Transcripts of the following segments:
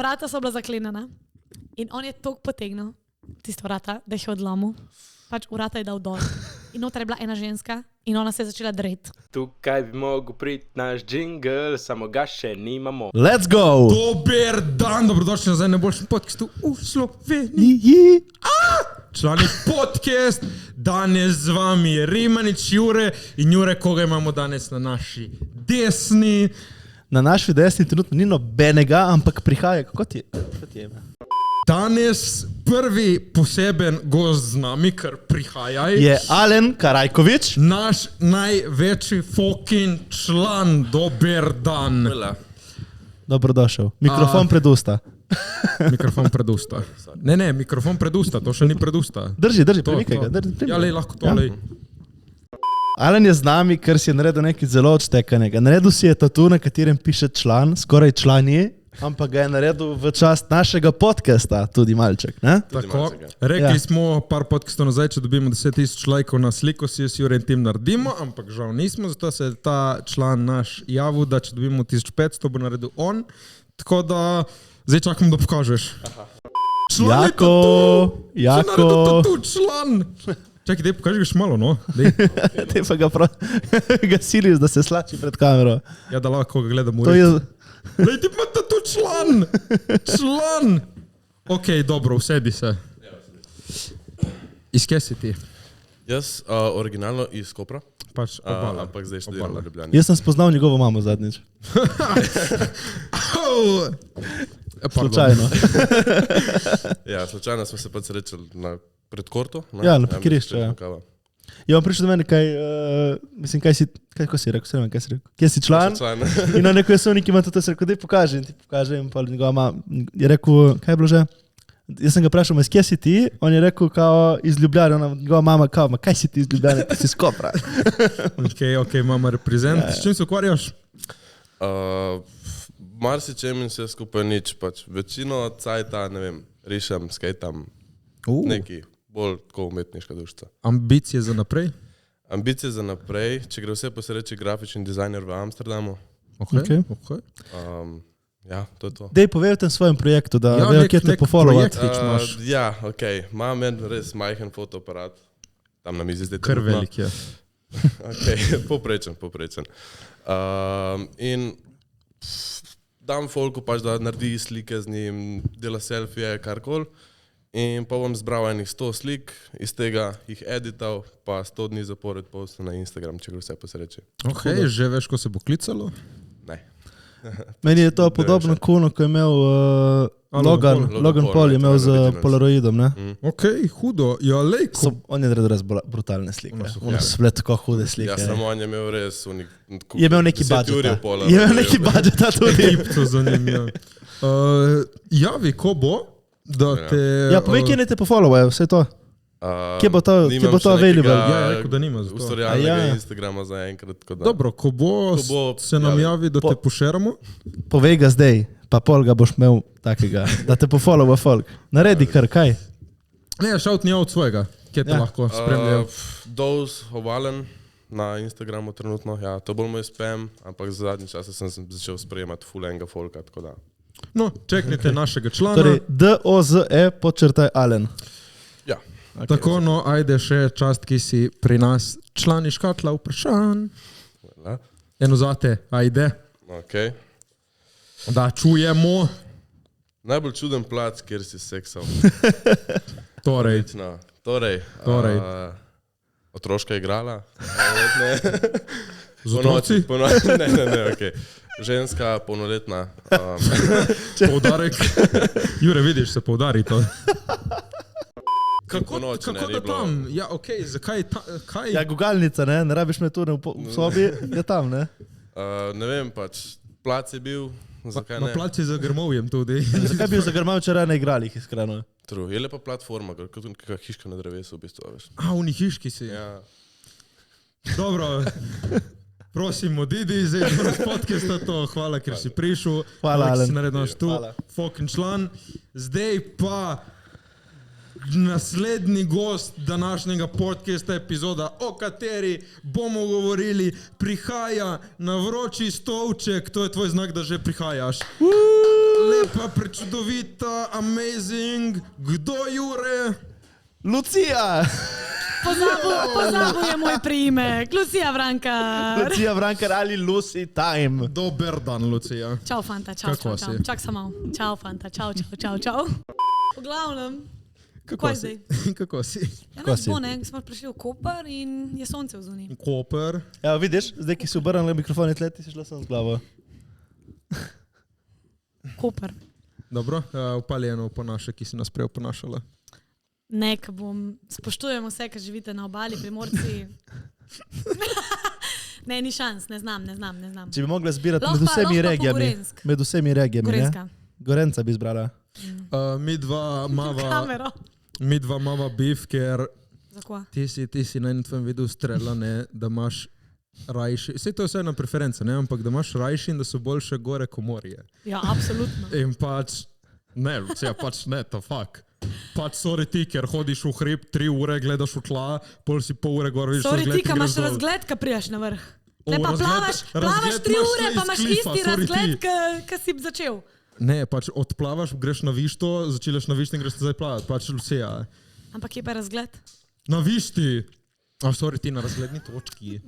Vrata so bila zaklenjena in on je toliko potegnil tisto vrata, da jih je odlomil. Pač vrata je dal dol. In noter je bila ena ženska in ona se je začela dreti. Tukaj bi mogel priti naš jingle, samo ga še nimamo. Let's go! Dober dan, dobrodošli nazaj na najboljšem podcastu v Sloveniji. Člani podcast, danes z vami je Rimanič Jure in Jure, koga imamo danes na naši desni. Na naši desni trenutno ni nobenega, ampak prihaja, kako ti je ime? Danes prvi poseben gost z nami, kar prihaja, Je Alen Karajkovič. naš največji fucking član. Dober dan. Dobrodošel. Mikrofon pred usta. Mikrofon pred usta. Ne, mikrofon pred usta, to še ni pred usta. Drži, To, premikaj to. ga. Premikaj. Ja, lej, lahko to, lej. Alen je z nami, ker si je naredil nekaj zelo odštekanega. Naredil si je tatu, na katerem piše član, skoraj člani, ampak ga je naredil v čast našega podcasta, tudi malček, ne? Tako, rekli Ja. smo par podcastov nazaj, če dobimo 10,000 lajkov na sliko, si jo Jure in tim naredimo, ampak žal nismo, zato se je ta član naš javil, da če dobimo 1500, bo naredil on. Tako da, zdaj čakam, da pokažeš. Član je Jako. tu član. Čakaj, dej, pokaži ga še malo, no. Dej. Te pa ga siliš, da se slači pred kamero. Ja, da lahko ga gledamo. To je... Lej, ti pa tu član. Član. Ok, dobro, usedi se. Iz kje si ti? Jaz originalno iz Kopra, Pač obala. ampak zdaj študiram v Ljubljani. Jaz sem spoznal njegovo mamo zadnjič. Slučajno. Ja, slučajno smo se pa srečali pred Korto. Ja, na parkirišču, ja. Kava. Je on prišel do mene, mislim, kaj si rekel, kaj si rekel? Kje si član? Slučajno. In on rekel, jaz sem nekaj ima to, se rekel, daj pokaži. In ti pokaže in pa njegova mama je rekel, kaj je bilo že? Jaz sem ga vprašal, iz kje si ti? On je rekel, kao iz Ljubljane, njegova mama, kao, kaj si ti iz Ljubljane, ti si iz Kopra. Ok, mama reprezent. S čim se ukvarjaš? Marsičem in vse skupaj nič, pač večino cajta, ne vem, rišem, skejtam, neki bolj tako umetniška dušica. Ambicije za naprej? Ambicije za naprej, če gre vse po sreči grafični dizajner v Amsterdamu. Ok. Ja, to je to. Dej povej o tem svojem projektu, da Ja, vejo, nek- kje te nek pofollowati. projekt. imaš. Ja, ok, imam en res majhen fotoaparat, tam na mizi zdaj Kar trenutno. velik je. Ok, poprečen. In dam folku pač, da naredi slike z njim, dela selfije, karkoli. In pa bom zbral enih 100 slik, iz tega jih edital, pa 100 dni zapored postal na Instagram, če gre vse po sreči. Ok, že veš, ko se bo klicalo? Ne. Meni je to podobno kuno, ko je imel Logan Paul je imel z Polaroidom, ne? Ok, hudo. Ja, lej, ko... On je naredil res brutalne slike. On so bile tako hude slike. Ja, samo on je imel res Je imel neki budžeta. Je imel neki budžeta tudi. Kripto zanimivo. Javi, ko bo, da te... Ja, povej, kje ne te pofollowajo, vse to. Kje bo to available? Ja, rekel, da nima zato. ustvarjalnega Ja. Instagrama zaenkrat. Dobro, ko bo se nam javi, da te pošeramo. Povej ga zdaj, pa pol ga boš imel takega, da te pofollowa folk. Naredi kar, kaj? Ne, shout ni od svojega, kje te Ja. lahko spremljajo. Dose Ovalen na Instagramu trenutno, ja, to bolj moj spam, ampak za zadnji čas sem začel sprejemati full enga folka, tako da. No, čeknite našega člana. Torej, DOZE_Alen. Ja. Tako, no, ajde še čast, ki si pri nas člani škatla vprašanj. Voilà. Eno zate, ajde, Okay. da čujemo. Najbolj čuden plac, kjer si seksal. Torej, Torej. Torej. Otroška igrala. z otroci, Ne, okay. Ženska, polnoletna. poudarek. Jure, vidiš, se poudari to. Kako Ponoči, ne, da ni bilo. tam? Ja, okej, zakaj kaj? Ja, gugalnica, ne rabiš me tu v sobi, je tam, ne? Ne vem, pač plac je bil, zakaj Na ne? plači za grmovjem tudi. Zakaj bi jo zagrmal včeraj na igralih, iskreno? True. Je lepa platforma, kot neka hiška na drevesu, v bistvu, veš. A, v hiški si. Ja. Dobro, prosim, odidi zdaj iz podcasta to. Hvala, ker si prišel. Hvala, ker si Alen. naredil naš tu. Hvala. Fucking član. Zdaj pa naslednji gost današnjega podcasta epizoda, o kateri bomo govorili, prihaja na vroči stolček. To je tvoj znak, da že prihajaš. lepa, prečudovita, amazing. Kdo Jure? Lucija! Pozabil je moj priimek. Lucija Vrankar. Lucija Vrankar ali Lucy Time. Dober dan, Lucija. Čau, fanta, čau, Kako čau, čau. si? Čak samo. Čau, fanta, čau, čau, čau, čau. V glavnem, Kako je si? zdaj? Kako si? Ja, Kako nas si? bo, ne? Smo prišli v Koper in je sonce v zuniji. Koper. Evo, vidiš, zdaj, ki si obrnil mikrofon, ti si šla sem z glavo. Koper. Dobro, upaljeno po naše, ki si nas prej oponašala. Ne, ko bom, spoštujemo vse, ki živite na obali, Primorci. Ne, ni šans, ne znam. Če bi mogla zbirati Lahko med pa- vsemi lahko pa po regijami. Gorenjsk. Med vsemi regijami, ne? Gorenjska. Gorenca bi izbrala. Kamero. Mi dva mava bif, ker Za kva? ti si na enem tvojem videu strela, ne, da imaš rajši, vse to je vse ena preferenca, ne, ampak da imaš rajši in da so boljše gore komorje. Ja, absolutno. In pač, ne, Lucija, pač ne, to fuck. Pač sorry ti, ker hodiš v hrib 3 ure, gledaš v tla, pol si pol ure gor, vidiš Sorry razgled ti, in ka imaš greš dol. razgled, ka prijaš na vrh. O, Le pa razgled- plavaš razgled 3 imaš ure, iz pa imaš klifa, isti sorry razgled, ti. ka si začel. Ne, pač odplavaš, greš na višto, začelaš na višti in greš nazaj plavat, pač Lucija. Ampak je pa razgled? Na višti! A sorry ti, na razgledni točki.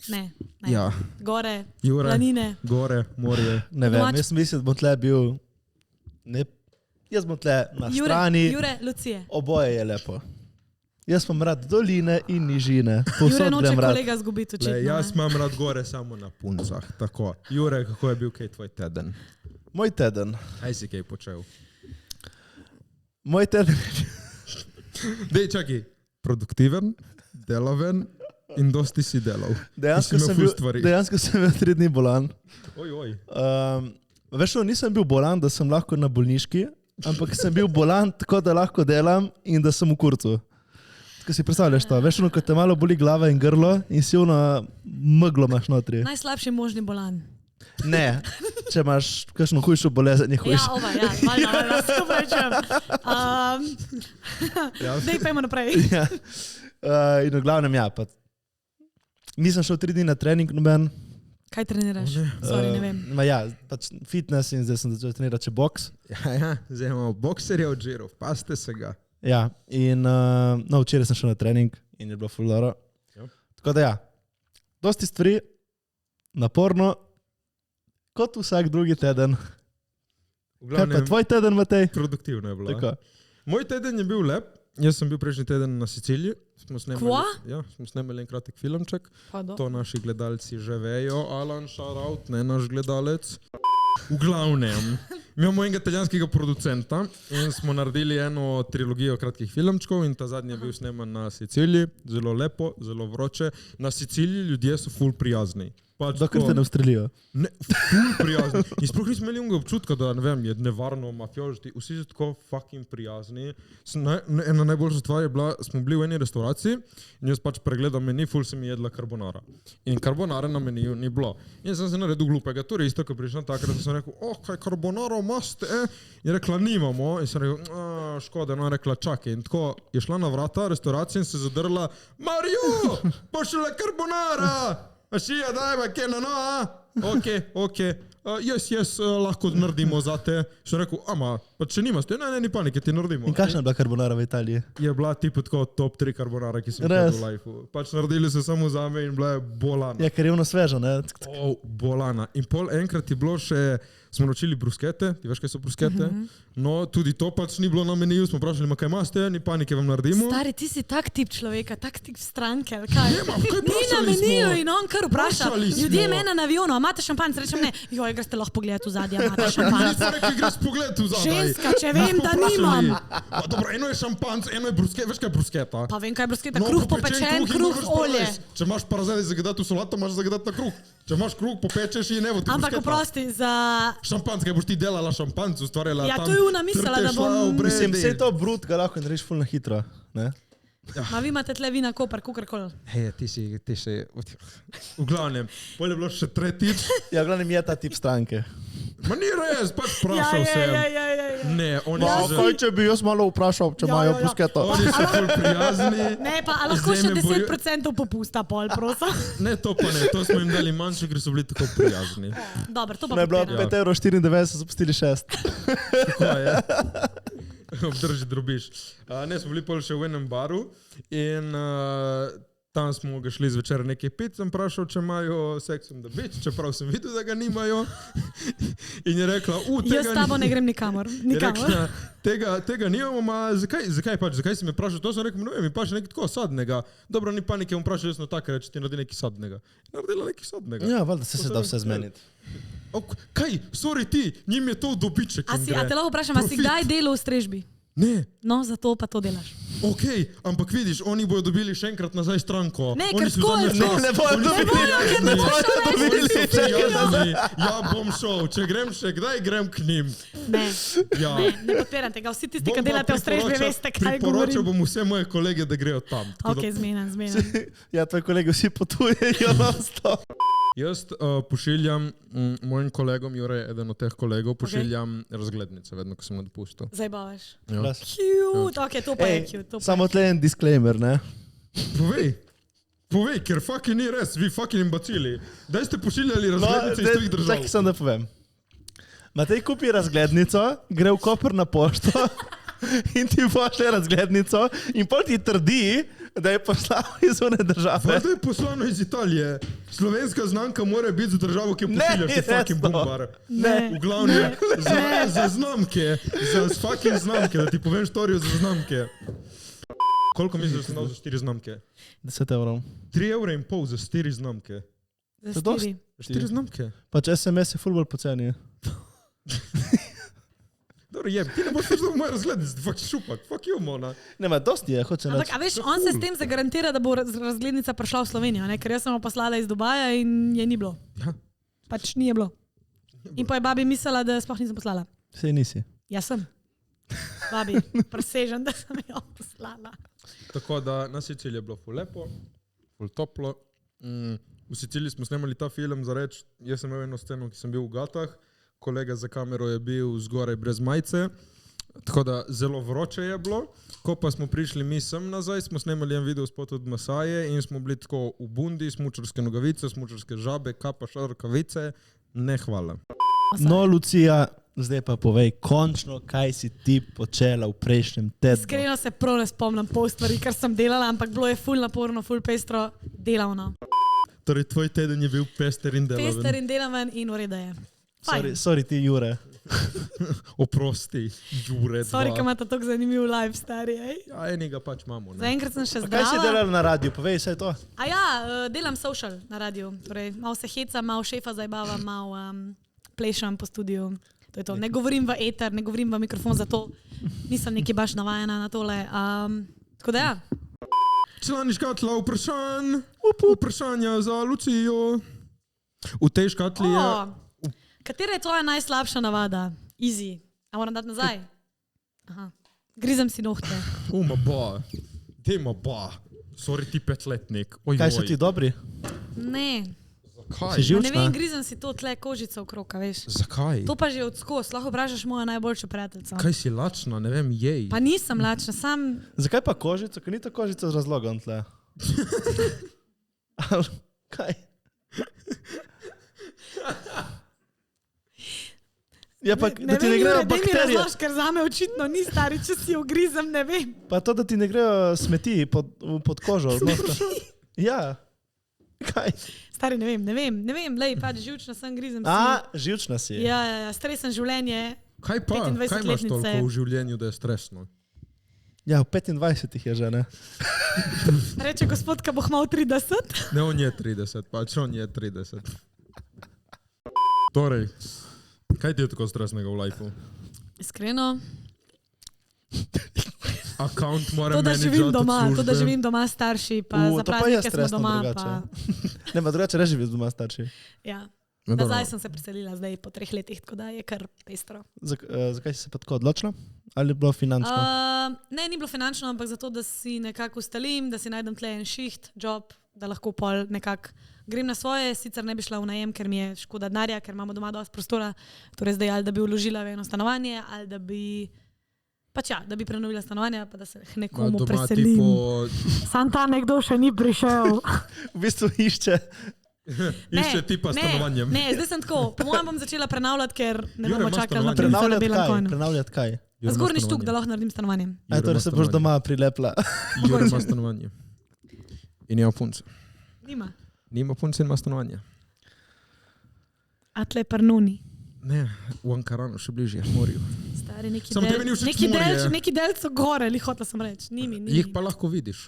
Ne. Ja. Gore, Jure. planine. Gore, morje. Ne vem, Domač- jaz mislim, da bom tle bil... Ne, jaz bom tle na strani. Jure, Lucije. Oboje je lepo. Jaz imam rad doline in nižine. Jure Povsod noče grem rad. kolega zgubiti očitno. Le, jaz ne. imam rad gore samo na puncah, tako. Jure, kako je bil kaj tvoj teden? Moj teden. Kaj si kaj počel? Moj teden. Dej, čakaj. Produktiven, delaven in dosti si delal. Dejansko Nisi imel sem, ful bil, stvari. dejansko sem bil 3 dni bolan. Oj. Veš, nisem bil bolan, da sem lahko na bolniški, ampak sem bil bolan tako, da lahko delam in da sem v kurcu. Tako si predstavljaš to. Veš, ko te malo boli glava in grlo in si ono meglo imaš notri. Najslabši možni bolan. Ne, če imaš kakšno hujšo bolezen, je Ja, hujša. ova, ja, valjda, se upravičujem. Dej, pojmo naprej. Ja. In v glavnem, ja, pa nisem šel 3 dni na trening, noben. Kaj treniraš? Sorry, ne vem. Ma ja, pač fitness in zdaj sem začel trenirati še boks. Ja, zdaj imamo bokserja od žirov, paste se ga. Ja, in no, včeraj sem šel na trening in je bilo ful dobro. Ja. Tako da ja, dosti stvari, naporno, kot vsak drugi teden. V Kaj pa glavnem, tvoj teden, Matej? produktivno je bilo. Tako. Moj teden je bil lep. Jaz sem bil prejšnji teden na Siciliji. Kva? Ja, smo snemali en kratek filmček. Pa do. To naši gledalci že vejo. Alan, shout out, ne naš gledalec. V glavnem, imamo enega italijanskega producenta in smo naredili eno trilogijo kratkih filmčkov in ta zadnji je bil sneman na Siciliji. Zelo lepo, zelo vroče. Na Siciliji ljudje so ful prijazni. Pač Dokler tako- te ne ustrelijo. Ne, ful prijazni. In sploh nismo imeli unega občutka, da ne vem, je nevarno mafiožiti. Vsi so tako fucking prijazni. Ena najboljša stvar je bila, smo bili v eni restauraciji in jaz pač pregledam meni, ful se mi jedla carbonara. In carbonara na meniju ni bilo. In sem se naredil glupega turista, ko prišel takrat, sem rekel, kaj carbonaro maste? In rekla, nimamo. In sem rekel, škoda, no, rekla, čakaj. In tako je šla na vrata restauracije in se zadrla, Mario, pošle carbonara! Ašija, daj, ma, kje, no, a? Ok. Jaz lahko naredimo za te. Še rekel, pa če nimaš, ne, ni panike, ti naredimo. In kakšna je bila carbonara v Italiji? Je bila tipa tako top 3 carbonara, ki sem jih Res? videl v lifeu. Pač naredili so samo za me in bila je bolana. Ja, ker je ono svežo, ne? Bolana. In pol enkrat je bilo še, smo naročili bruskete, ti veš, kaj so bruskete? No, tudi to pač ni bilo na meniju, smo vprašali, ma kaj imate, ni panike, vam naredimo. Stari, ti si tak tip človeka, tak tip stranke. ali Kaj? Ma, kaj Ni na vprašali meniju smo? in on kar vpraša. Vprašali smo. Ljudje mene na avionu, a imate šampanjec? Rečem ne. Joj, greste lahko pogledati v zadnje, a imate šampanjec. Nismo rekli, greš pogled v zadaj. Ženska, če vem, da nimam. Dobro, eno je šampanc, eno je brusketa, veš kaj je brusketa? Pa vem, kaj je brusketa, kruh popečen, kruh olje. Če imaš parazaj zagledati v solato, imaš zagledati na kruh. Če imaš kruh, popečeš in evo ti Ampak brusketa. oprosti, za... Šampanc, kaj boš ti delala šampanc, ustvarjala Ja, tam. to je ona mislila, da bom- Mislim, vse je to brud, ga lahko narediš ful na hitro. Ne? Ma vi imate tle vina, Koper, kukarkoli. Hej, ti si... V glavnem, pol je bilo še tretjič. Ja, v glavnem je ta tip stranke. Ma ni res, pač Ja, vprašal sem. ja. Ne, oni Ja, so že... Kaj, če bi jaz malo vprašal, če imajo bruschetto? Oni so ful prijazni. Ne, pa a lahko Zdaj še me bojo- 10% popusta, pol, prosim. Ne, to pa ne, to smo jim dali manjše, ker so bili tako prijazni. Dobro, to pa Ne je bilo podpiram. 5,94 €, so pustili 6. Tako je. Obdrži drobiš. Ne, smo bili pol še v enem baru in tam smo ga šli zvečer nekaj pit, sem vprašal, če imajo Sex on the Beach, čeprav sem videl, da ga nimajo. In je rekla, Jaz s tabo ne grem nikamor. Je Nikamor. rekla, tega nimamo, zakaj si me vprašal? To sem rekel, no, mi pa še nekaj tako sadnega. Dobro, ni panike, bom vprašal, jaz na take reči, ti naredi nekaj sadnega. Naredila nekaj sadnega. Ja, valjda se da vse zmeniti. Kaj, sorry ti, njim je to dobiček. A te lahko vprašam, a si Profit. kdaj delal v strežbi? Ne. No, zato pa to delaš. Ok, ampak vidiš, oni bodo dobili še enkrat nazaj stranko. Ne, Oni ker so tako je zadnjič- to. Ne bojo dobili. ker ne boš šel več. Oni so prijazni. Ja, bom šel. Če grem še kdaj, grem k njim. Ne, Ja. ne podpiram tega. Vsi tisti, Bom ki pa delate v strežbi, priporočal- veste, kaj Priporočal govorim. bom vse moje kolege, da grejo tam. Tako Ok, da- zmenjam. Ja, tvoji kolegi vsi potujejo non-stop. Jaz pošiljam mojim kolegom, Jure je eden od teh kolegov, pošiljam razglednice, vedno, ko sem na dopustu. Zdaj baviš. Ja. Cute, ok, to pa je Ej, cute. to pa je samo tle en disclaimer, ne? Povej, ker fucking ni res, vi fucking imbacili. Daj ste pošiljali razglednice iz tujih držav. Čakaj, sem da povem. Matej kupi razglednico, gre v Koper na pošto in ti pošlje razglednico in pol ti trdi, da je poslal iz one države. Valjda je poslano iz Italije. Slovenska znamka mora biti za državo, ki jo Ne, pošiljaš, ni ti fucking res to. bombar. Ne. V glavnem, za znamke, za fucking znamke, da ti povem štorijo za znamke. Koliko misliš, da sem dal za 4 znamke? 10 €. 3,5 € za 4 znamke. Za To dosti. štiri. 4 znamke? Pač SMS je ful bolj poceni. Dobro, ti ne boš prišel v moj razglednic, fuck šupak, fuck you, mona. Ne, ma dosti je, hoče Ampak, reči. a veš, on se s tem zagarantira, da bo razglednica prišla v Slovenijo, ne? Ker jaz sem jo poslala iz Dubaja in je ni bilo. Ja. Pač ni je bilo. In pa je babi mislila, da sploh nisem poslala. Sej nisi. Jaz sem. Babi, presežem, da sem jo poslala. Tako da na Siciliji je bilo ful lepo, ful toplo. V Siciliji smo snemali ta film za reč, jaz sem imel eno sceno, ki sem bil v Gatah, kolega za kamero je bil zgoraj brez majice, tako da zelo vroče je bilo. Ko pa smo prišli mi sem nazaj, smo snemali en video spot od Masaje in smo bili tako v bundi, smučarske nogavice, smučarske žabe, kapa, šarkavice, ne hvala. No, Lucija, zdaj pa povej končno, kaj si ti počela v prejšnjem tednu. Iskreno se prav ne spomnim pol stvari, kar sem delala, ampak bilo je ful naporno, ful pestro, delavno. Torej, tvoj teden je bil pester in delaven. Pester in delaven in ureda je. Sorry ti, Jure. Oprosti, Jure. Sorry, ker imate tako zanimiv live, stari. Ej. Ja, enega pač imamo. Ne? Zaenkrat sem še Pa kaj si zdrava. delala na radiju, povej vse to. A ja, delam social na radiju. Torej, malo se heca, malo šefa zabavam, malo plešam po studiu. To je to. Ne govorim v eter, ne govorim v mikrofon, zato nisem neki baš navajena na tole. Tako da ja. Člani škatla vprašanja za Lucijo. V tej škatli je... Katera je tvoja najslabša navada? Easy. A moram dati nazaj? Aha. Grizem si nohte. Ma ba, dejma ba. Sorry ti 5-letnik. Kaj so ti dobri? Ne. Zakaj? Si Ne živčna? vem, grizem si to tle kožico okrog, a veš. Zakaj? To pa že od skos, lahko vprašaš mojo najboljšo prijateljico. Kaj si lačna, ne vem, jej. Pa nisem lačna, sam Zakaj pa kožica? Ker ni to kožica z razlogom tle. Kaj? Ja, pa da ti ne grejo bakterije. Razlož, ker zame očitno ni stari, če si jo grizem, ne vem. Pa to, da ti ne grejo smeti pod kožo. Ja. Kaj? Stari, ne vem, lej, pač živčna sem, grizem si. Živčna si. Ja, stresen življenje. Kaj pa? 25 Kaj imaš toliko letnice. v življenju, da je stresno? Ja, v 25 je že, ne? Reče gospod, ki bo mal 30. Ne, on je 30, pač on je 30. Torej, kaj ti je tako stresnega v lifeu? Iskreno, Account moram to, da živim doma, službe. to, da živim doma s starši, pa za to pa je praznike smo stresno doma. drugače. Pa, Ne, pa drugače ne živiš doma starši. ja. No, dobro. Nazaj sem se preselila zdaj po 3 letih, tako da je kar pestro. Zakaj si se pa tako odločila? Ali je bilo finančno? Ne, ni bilo finančno, ampak zato, da si nekako ustalim, da si najdem tle en šiht, job, da lahko pol nekako grem na svoje, sicer ne bi šla v najem, ker mi je škoda denarja, ker imamo doma dosti prostora, torej zdaj ali da bi vložila v eno stanovanje, ali da bi da bi prenovila stanovanje, pa da se nekomu preselim. Sam ta nekdo še ni prišel. V bistvu išče. Išče tipa stanovanjem. Ne, zdaj sem tako. Po mojem bom začela prenavljati, ker ne bomo čakali na prenavljati na belem konju. Prenavljati kaj? Zgornji štuk, da lahko naredim stanovanje. Torej se boš doma prilepla. Jure ima stanovanje. In ima punce. Nima punce in ima stanovanje. Atle Parnoni. Ne, v Ankaranu še bližje, morju. Stari, neki delco gore, li hotla sem reči. Nimi. Jih pa lahko vidiš.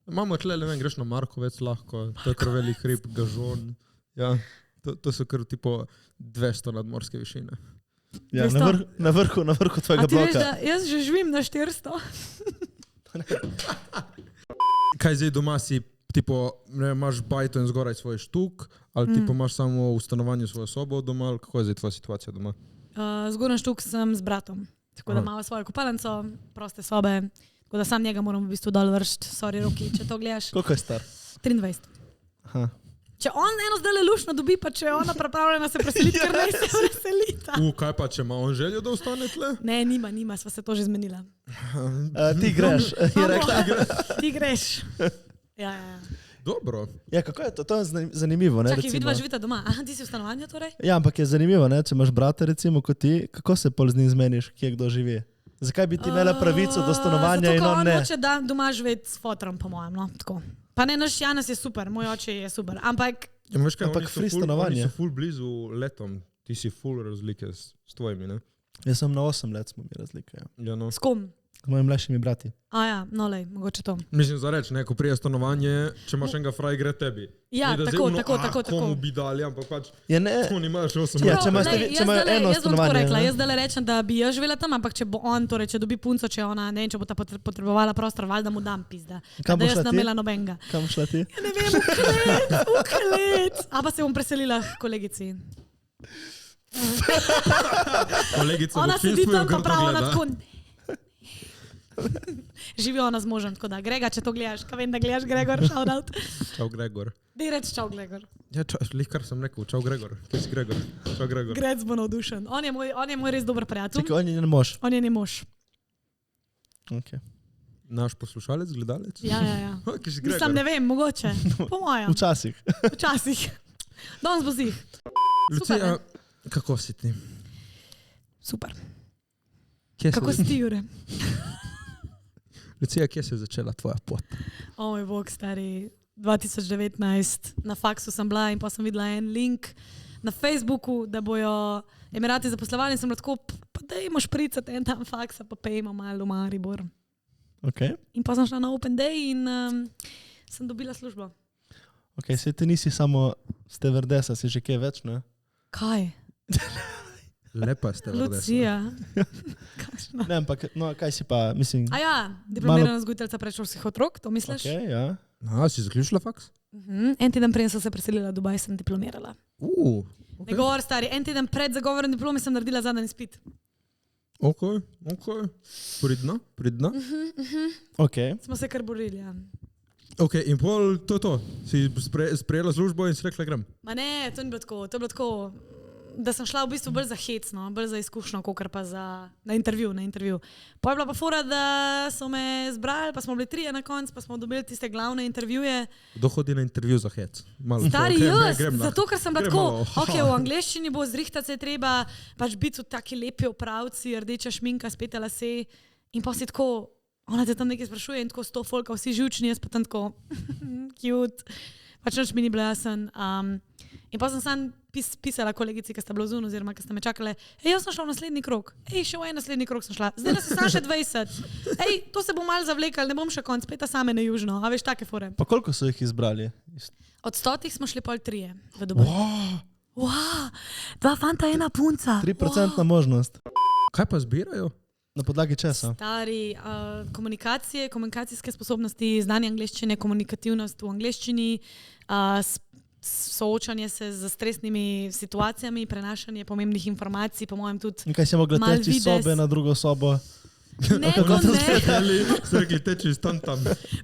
Imamo tle, ne vem, greš na Markovec lahko, to je kar velik hrib, Gažon. Ja, to so kar tipo 200 nadmorske višine. Ja, na vrhu tvojega bloka. Jaz že živim na 400. Kaj zdaj doma si, tipo, ne, imaš bajto in zgoraj svoj štuk, ali tipo imaš samo v stanovanju svojo sobo doma, ali kako je zdaj tvoja situacija doma? Zgornji štuk sem z bratom, tako da imamo svojo kopalnico, proste sobe, tako da sam njega moram v bistvu dol vršt, sorry Roki, če to gledaš. Koliko je star? 23. Aha. Če on eno zdaj lušno dobi, pa če je ona pripravljena se preseliti, ker ne se preselita. Kaj pa, če ima on željo, da ostane tle? Ne, nima, sva se to že zmenila. Ti greš, je rekla. Ti greš. Ja. Dobro. Ja, kako je to? To je zanimivo, ne? Čakaj, vidva živita doma. Aha, ti si v stanovanju torej? Ja, ampak je zanimivo, ne? Če imaš brata recimo kot ti, kako se pol z njim zmeniš, kje kdo živi? Zakaj bi ti imela pravico do stanovanja in on ne? Zato, ker on hoče, da doma živeti s fotrom, po mojem, no, tako. Pa ne, naš Janez je super, moj oče je super, ampak... Ja, veš kaj, ampak free stanovanje. Oni so ful blizu letom, ti si ful razlike s tvojimi, ne? Jaz sem na 8 let, smo mi razlike. Ja, no. S kom? S mojimi mlajšimi brati. No lej, mogoče to. Mislim za reč, ne, ko prije stanovanje, če imaš enega fraj, gre tebi. Ja, tako. Komu bi dali, ampak pač, ja, ne. ko nimaš 8 Ja, let. če imaš eno stanovanje. Jaz zdaj rečem, da bi jaz živela tam, ampak če bo on, torej če dobi punco, če ona, ne vem, če bo ta potrebovala prostor, valjda mu dam pizda. Kam boš šla ti? Da jaz namela nobenga. Kam šla ti? Ja, ne vem, v klet. A pa se bom preselila k kolegici. Kolegica ona sedi tam pa pravo na tako. Živi ona z možem, tako da. Grega, če to gledaš, kaj vem, da gledaš, Gregor, shout out. Čau, Gregor. Dej reč čau, Gregor. Ja, kar sem rekel, čau, Gregor. Kje si Gregor? Čau, Gregor. Grec bo navdušen. On je moj res dober prijatelj. Čekaj, on je njen mož. On je njen mož. Okay. Naš poslušalec, gledalec? Ja. Kje si Gregor? Mislim, ne vem, mogoče. Po mojem. Včasih. Danes bo zih. Lucija, kako si ti? Super. Kako si ti, Jure? Lucija, kje se je začela tvoja pot? O moj bog, stari, 2019, na faksu sem bila in pa sem videla en link na Facebooku, da bojo Emirati zaposlovali in sem bila tako, pa dajmo špricati en tam faksa, pa pejmo malo v Maribor. Okay. In pa sem šla na Open Day in sem dobila službo. Ok, se ti nisi samo stevardesa, si že kaj več, ne? Kaj? Lepa ste vrdesa. Lucija. Ne, ampak, no, kaj si pa, mislim... A ja, diplomirana vzgojiteljica predšolskih otrok, to misliš? Ok, ja. Si zaključila faks? En teden prej sem se preselila v Dubaj, sem diplomirala. Okay. Ne govor, stari, en teden pred zagovorom diplome sem naredila zadnji izpit. Ok. Pridna. Ok. Smo se kar borili, ja. Ok, in pol to je to. Si sprejela službo in si rekla, grem. Ma ne, to ni bilo tako. To je bilo tako, da sem šla v bistvu bolj za hecno, bolj za izkušnjo, kakor pa na intervju. Pa je bila pa fora, da so me zbrali, pa smo bili 3 na koncu, pa smo dobili tiste glavne intervjuje. Kdo hodi na intervju za hec? Stari jaz, zato ker sem bila tako, ok, v angleščini bo zrihtat se treba, pač biti v taki lepi opravci, rdeča šminka, spete lase in pa si tako, ona te tam nekaj sprašuje in tako 100 folka, vsi živčni, jaz pa tam tako, cute, pač nič mi ni bilo jasen. In pa sem sam pisala kolegici, ki sta bila zunaj, oziroma ki sta me čakale, jaz sem šla v naslednji krog, še v en naslednji krog sem šla, zdaj nas je sam še 20, to se bo malo zavlekal, ne bom še konc, spet same na južno, a veš, take fore. Pa koliko so jih izbrali? Od 100 smo šli pol 3 v Dubaj. Wow, 2 fanta, 1 punca. 3% možnost. Kaj pa zbirajo? Na podlagi česa? Stari, komunikacijske sposobnosti, znanje angleščine, komunikativnost v angleščini, soočanje se z stresnimi situacijami, prenašanje pomembnih informacij, po mojem tudi. In kaj si mogla teči iz sobe na drugo sobo? Ne, to ne. Ste rekli, teči iz tam.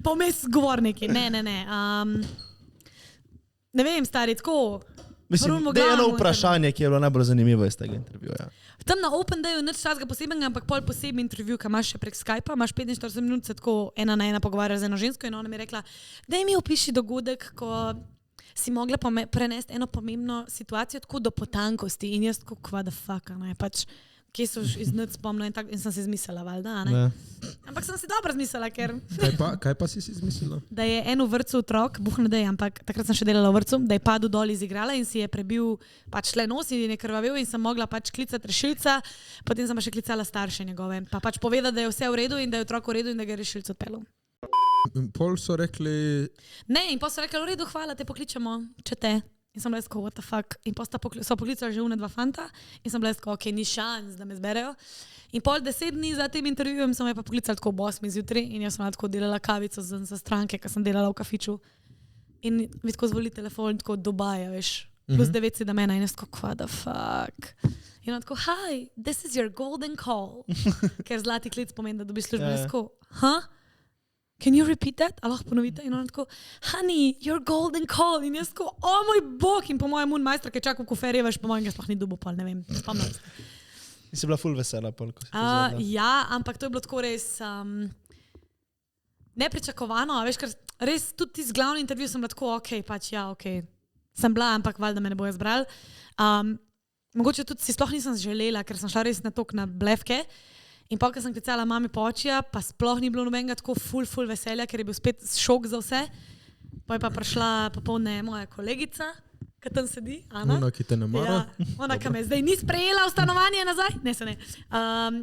Pomes govorniki, ne. ne vem, stari, tako. Mislim, Prvo da je eno glavno vprašanje, ki je bilo najbolj zanimivo iz tega intervjuja. Tam na Open Dayu nič časga posebnega, ampak pol poseben intervju, ki imaš še prek Skypa, imaš 45 minut, se tako 1 na 1 pogovarjaš z eno žensko in ona mi je rekla, daj mi opiši dogodek, ko si mogla prenesti eno pomembno situacijo tako do potankosti in jaz tako, kva da fuck, ne, pač, kje so iz nič spomnila in sem si izmislila, valjda, ne. Ampak sem si dobro izmislila, ker... Kaj pa si izmislila? Da je en v vrtcu otrok, ne dej, ampak takrat sem še delala v vrtcu, da je padel dol iz igrala in si je prebil pač le nos in je krvavel in sem mogla pač klicati rešilca, potem sem pa še klicala starše njegove. Pa pač povedati, da je vse v redu in da je otrok v redu in da ga je rešilc odpeljal. Pol so rekli... Ne, in pa so rekli, v redu, hvala, te pokličemo, če te. In sem bila jaz tako, what the fuck. In pa so poklicali že une 2 fanta in sem bila jaz tako, ok, ni šans, da me zberejo. In pol 10 dni za tem intervjujem sem me pa poklicali tako ob 8 zjutraj in jaz sem tako delala kavico za stranke, ker sem delala v kafiču. In mi tako zvoli telefon, tako Dubaja, veš, plus 9 da mena in jaz tako, what the fuck. In on tako, hi, this is your golden call. Ker zlati klic pomeni, da dobiš službo. Jaz tako, Can you repeat that? A lahko ponovite? In on tako, honey, your golden call. In jaz tako, o moj bog. In po mojem majstor, ki je čakal v kuferje, veš, po mojem ga sploh ni dubo pol, ne vem. Spomnim se. In si bila ful vesela, pol, ko si to zvedla. Ja, ampak to je bilo tako res nepričakovano. Veš, ker res tudi tisti glavni intervju sem bila tako, ok, pač ja, ok. Sem bila, ampak valjda me ne bojo zbrali. Mogoče tudi si sploh nisem želela, ker sem šla res na tok na blefke. In pa, ko sem klicala mami počija, pa sploh ni bilo nobenega tako ful veselja, ker je bil spet šok za vse. Pa je pa prišla popolne moja kolegica, ki tam sedi, Ana. Ona, ki te ne mara. Ja, ona, ki me zdaj ni sprejela v stanovanje nazaj. Ne, se ne.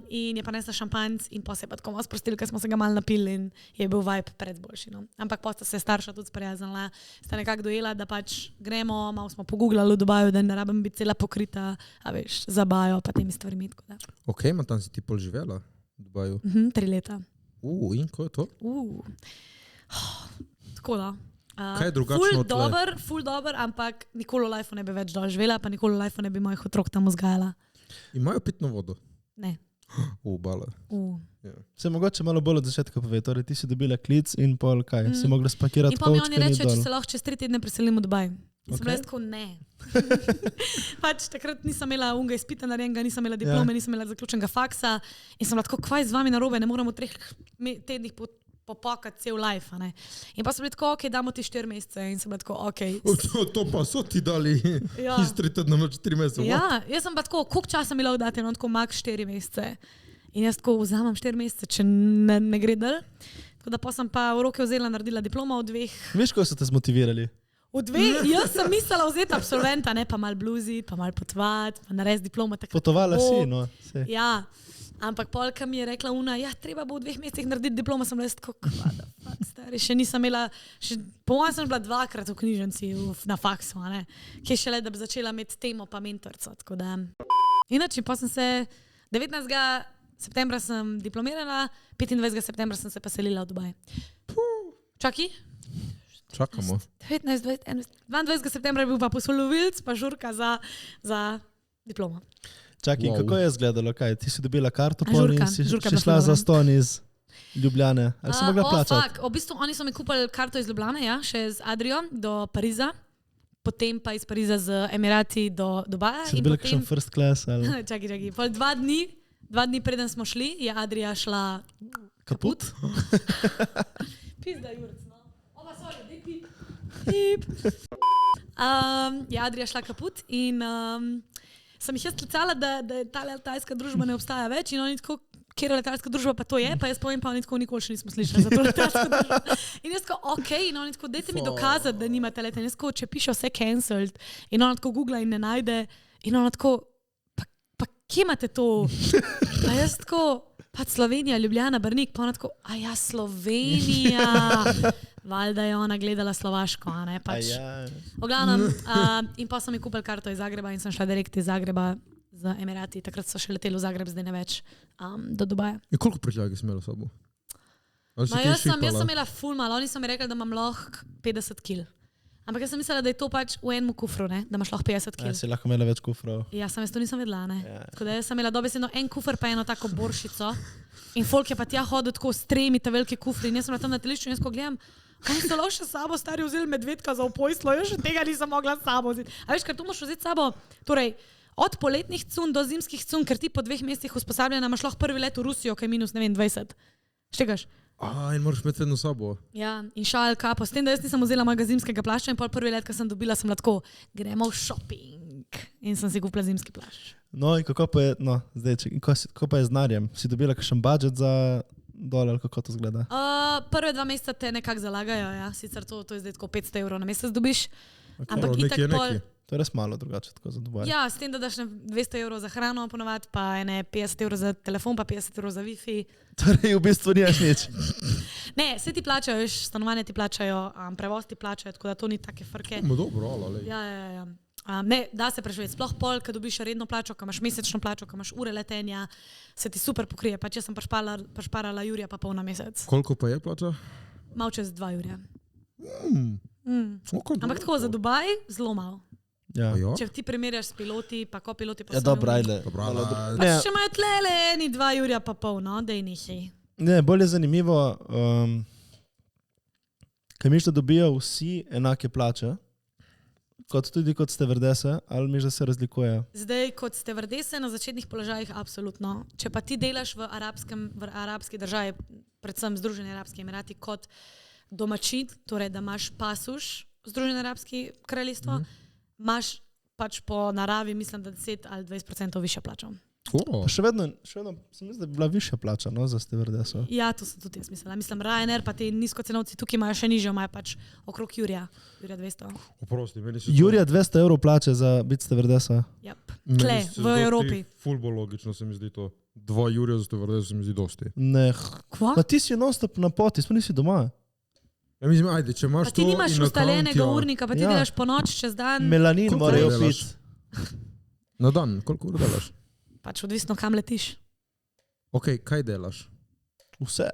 In je pa nesla šampanjc in pa se je pa tako malo sprostili, ker smo se ga malo napili in je bil vibe predboljši. No. Ampak pa sta se starša tudi sprijaznila, sta nekako dojela, da pač gremo, malo smo pogooglali v Dubaju, da ne rabim biti cela pokrita, a veš, za bajo pa temi stvarmi. Ok, ma tam si ti pol živela v Dubaju? 3 leta. In ko je to? Tako da. Kaj je drugačno od tle? Ful dober, ampak nikoli v lifeu ne bi več dol živela, pa nikoli v lifeu ne bi mojih otrok tam vzgajala. Imajo pitno vodo? Ne. Bala. Se mogoče malo bolj od začetka pove, torej ti si dobila klic in pol kaj, si mogla spakirati in pa mi kovčke oni in rečejo, dol. če se lahko čez 3 tedne preselim v Dubaj. In sem bila Ok. tako, ne. Pač takrat nisem imela unga izpita narejenega, nisem imela diplome, nisem imela zaključenega faksa in sem bila tako, kvaj z vami narobe, ne moramo v 3 tednih popakati cel life, ne. In pa sem bila tako, ok, damo ti 4 mesece in sem bila tako, ok. To pa so ti dali Ja. iz 3 tedna na 4 mesece. Ja, jaz sem pa tako, koliko časa mi lahko date, no tako max 4 mesece. In jaz tako vzamem 4 mesece, če ne gre dal. Tako da pa sem pa v roke vzela, naredila diploma v 2. Veš, ko so te zmotivirali? V 2, jaz sem mislila vzeti absolventa, ne pa mal bluziti, pa mal potovati, pa narediti diploma. Potovala si, no. Sej. Ja, ampak polka mi je rekla una, ja, treba bo v 2 mesecih narediti diploma, sem bila jaz tako, kvada, fuck, stari, še nisem imela, po mojem sem bila 2-krat v knjižnici na faksu, ne, ki je šele, da bi začela imeti temo pa mentorco, tako da. Inače, pa sem se, 19. septembra sem diplomirala, 25. septembra sem se pa selila v Dubaj. Čaki? Čakamo. 19, 20, 22. septembra je bil pa poslovilc, pa žurka za diplomo. Čakaj, Wow. kako je izgledalo, kaj? Ti si dobila karto pol in si žurka šla bila za ful, ston iz Ljubljane. Ali si mogla plačati? V bistvu oni so mi kupili karto iz Ljubljane, ja, še z Adrio do Pariza, potem pa iz Pariza z Emirati do Dubaja. Si dobila kakšen first class ali Čakaj. Pol 2 dni preden smo šli, je Adria šla kaput? Pizda, Jurc, no. Oba, sorry, dej pip. Pip. Je Adria šla kaput in sem jih jaz klicala, da ta letalska družba ne obstaja več in oni tako, kjer letalska družba pa to je, pa jaz povem, pa oni tako nikoli še nismo slišali za to letalsko družbo. In jaz tako, ok, in oni tako, dajte mi dokazati, da nimate leta. In jaz tako, če piše vse cancelled in ona tako googla in ne najde in ona tako, pa kje imate to? Pa jaz tako, pa Slovenija, Ljubljana, Brnik, pa ona tako, a ja, Slovenija. Valjda je ona gledala Slovaško, a ne pač. V glavnem, in pa so mi kupili karto iz Zagreba in sem šla direkt iz Zagreba z Emirati. Takrat so še leteli v Zagreb, zdaj ne več, do Dubaja. In koliko prtljage si imela s sabo? Jaz sem imela ful malo, oni so mi rekli, da imam lahko 50 kg. Ampak jaz sem mislila, da je to pač v enem kufru, ne? Da imaš lahko 50 kg. Ja, si lahko imela več kufrov. Ja, sem jaz to nisem vedela, ne. Ja. Tako da jaz sem imela dobesedno en kufr pa eno tako boršico. In folk je pa tja hodil tako s 3 ta velike kufri in jaz sem na tam na telišču in jaz ko gledam, kaj so lahko še s sabo stari vzeli medvedka za opojslo, jaz še tega nisem mogla s sabo vzeti. A veš, ker tu moraš vzeti s sabo, torej od poletnih cun do zimskih cun, ker ti po 2 mesecih usposabljanja imaš lahko prvi let v Rusijo, kaj minus, ne vem, 20. Štegaš? In moraš imeti vedno sabo. Ja, in šal, kapo. S tem, da jaz nisem vzela mojega zimskega plašča in pol prvi let, ko sem dobila, sem lahko, gremo v shopping. In sem si kupila zimski plašč. No in kako pa je, no, zdaj, kako pa je z denarjem? Si dobila kakšen budžet za dol ali kako to zgleda? Prve 2 meseca te nekako zalagajo, ja. Sicer to je zdaj tako 500 € na mesec dobiš. Okay. Ampak itak pol... To je res malo drugače, tako za Dubaj. Ja, s tem, da daš 200 € za hrano ponovadi, pa 50 € za telefon, pa 50 € za Wi-Fi. Torej v bistvu nimaš nič. Ne, vse ti plačajo, veš, stanovanje ti plačajo, prevoz ti plačajo, tako da to ni take frke. Dobro, ali. Ja. Ne, da se preživeti. Sploh pol, ko dobiš redno plačo, ko imaš mesečno plačo, ko imaš ure letenja, se ti super pokrije. Pa če sem pašparala jurja, pa pol na mesec. Koliko pa je plača? Mal čez 2 jurja. Okay, Ampak tako za Dubaj, zelo malo. Ja. Če ti primerjaš s piloti, pa ko piloti pa Ja, dobro, ajde. Pa še imajo tlele eni 2 jurja pa pol, no, da je nihi. Ne, bolj je zanimivo, kaj miš, da dobijo vsi enake plače, kot tudi kot stevardese, ali miš, da se razlikujejo? Zdaj, kot stevardese na začetnih položajih, absolutno. Če pa ti delaš v arabski državi, predvsem Združeni arabski emirati, kot domačin, torej da imaš pasuš Združeno arabski kraljestvo, imaš pač po naravi, mislim, da 10 ali 20% višjo plačo. Pa še vedno se mi zdi, da bi bila višja plača, no, za stevardeso. Ja, to sem tudi jaz mislila. Mislim, Ryanair pa ti nizkocenovci tukaj imajo še nižjo, imajo pač okrog Jurja 200. Oprosti, meni se Jurja 200 € plače za biti stevardesa. Yep. Tle, v Evropi. Ful bolj logično se mi zdi to. 2 jurja za stevardeso se mi zdi dosti. Ne, Kva? pa ti si non-stop na poti, smo nisi doma. Ja, mislim, ajde, če imaš Pa ti to nimaš in na ustaljenega konti, ja. urnika, pa ti Ja. delaš po noč čez dan. Melanin Koliko morajo delaš? piti. Na dan, koliko ur delaš? Pač odvisno, kam letiš. Ok, kaj delaš? Vse.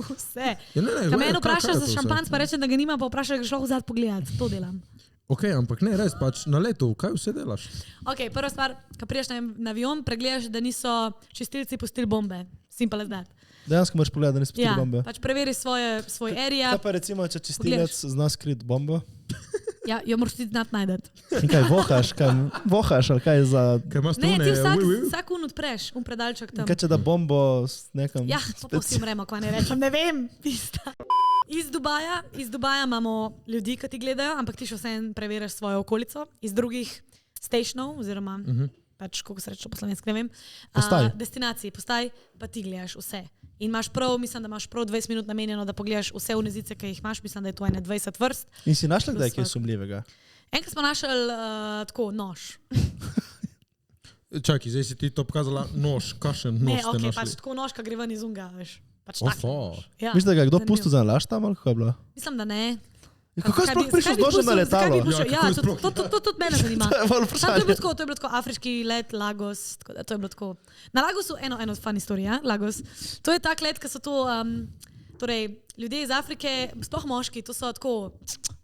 Vse. Ja, ne, Kaj mene vprašaš kaj je za to vse? šampanc, pa rečem, da ga nima, pa vprašaš, da ga šlo vzad pogledat. To delam. Ok, ampak ne, res, pač na letu, kaj vse delaš? Ok, prva stvar, ko priješ na avion, pregledaš, da niso čistilci pustili bombe. Simple as that. Dejansko moraš pogledati, da nisi pustil Ja, bombe. pač preveri svoj area. Kaj pa recimo, če čistilec zna skrit bombo? Ja, jo moraš ti znati najdeti. In kaj vohaš ali kaj za... Kaj imaš Ne, tone? ti vsak odpreš, predalček tam. Kaj če da bombo s nekam... Ja, to pa vsi umremo, kva ne rečem, ne vem. Iz Dubaja imamo ljudi, ki ti gledajo, ampak ti še vseeno preveriš svojo okolico. Iz drugih stationov, oziroma pač, kako se reče po slovenski, ne vem. Destinacij, postaj, pa ti gledaš vse. In imaš prav, mislim, da imaš prav 20 minut namenjeno, da pogledaš vse unizice, ki jih imaš, mislim, da je to 20 vrst. In si našla kdaj kaj sumljivega? Enkrat smo našli tako nož. Čakaj, zdaj si ti to pokazala nož, kašen nož Ne, ste ok, našli. pač tako nož, ki gre ven iz unga, veš. Pač Ofa. tak nož. Ja, Misliš, da ga je kdo zanimivo. pustil za laž tam ali kako je bilo? Mislim, da ne. Kako je sploh prišel z nožem na letalo? Ja, to tudi mene zanima. To je bolj Sam, to je vprašanje. bilo tako afriški let, Lagos, tako da to je bilo tako. Na Lagosu eno fun istorija, Lagos. To je tak let, ki so to, torej, ljudje iz Afrike, sploh moški, to so tako,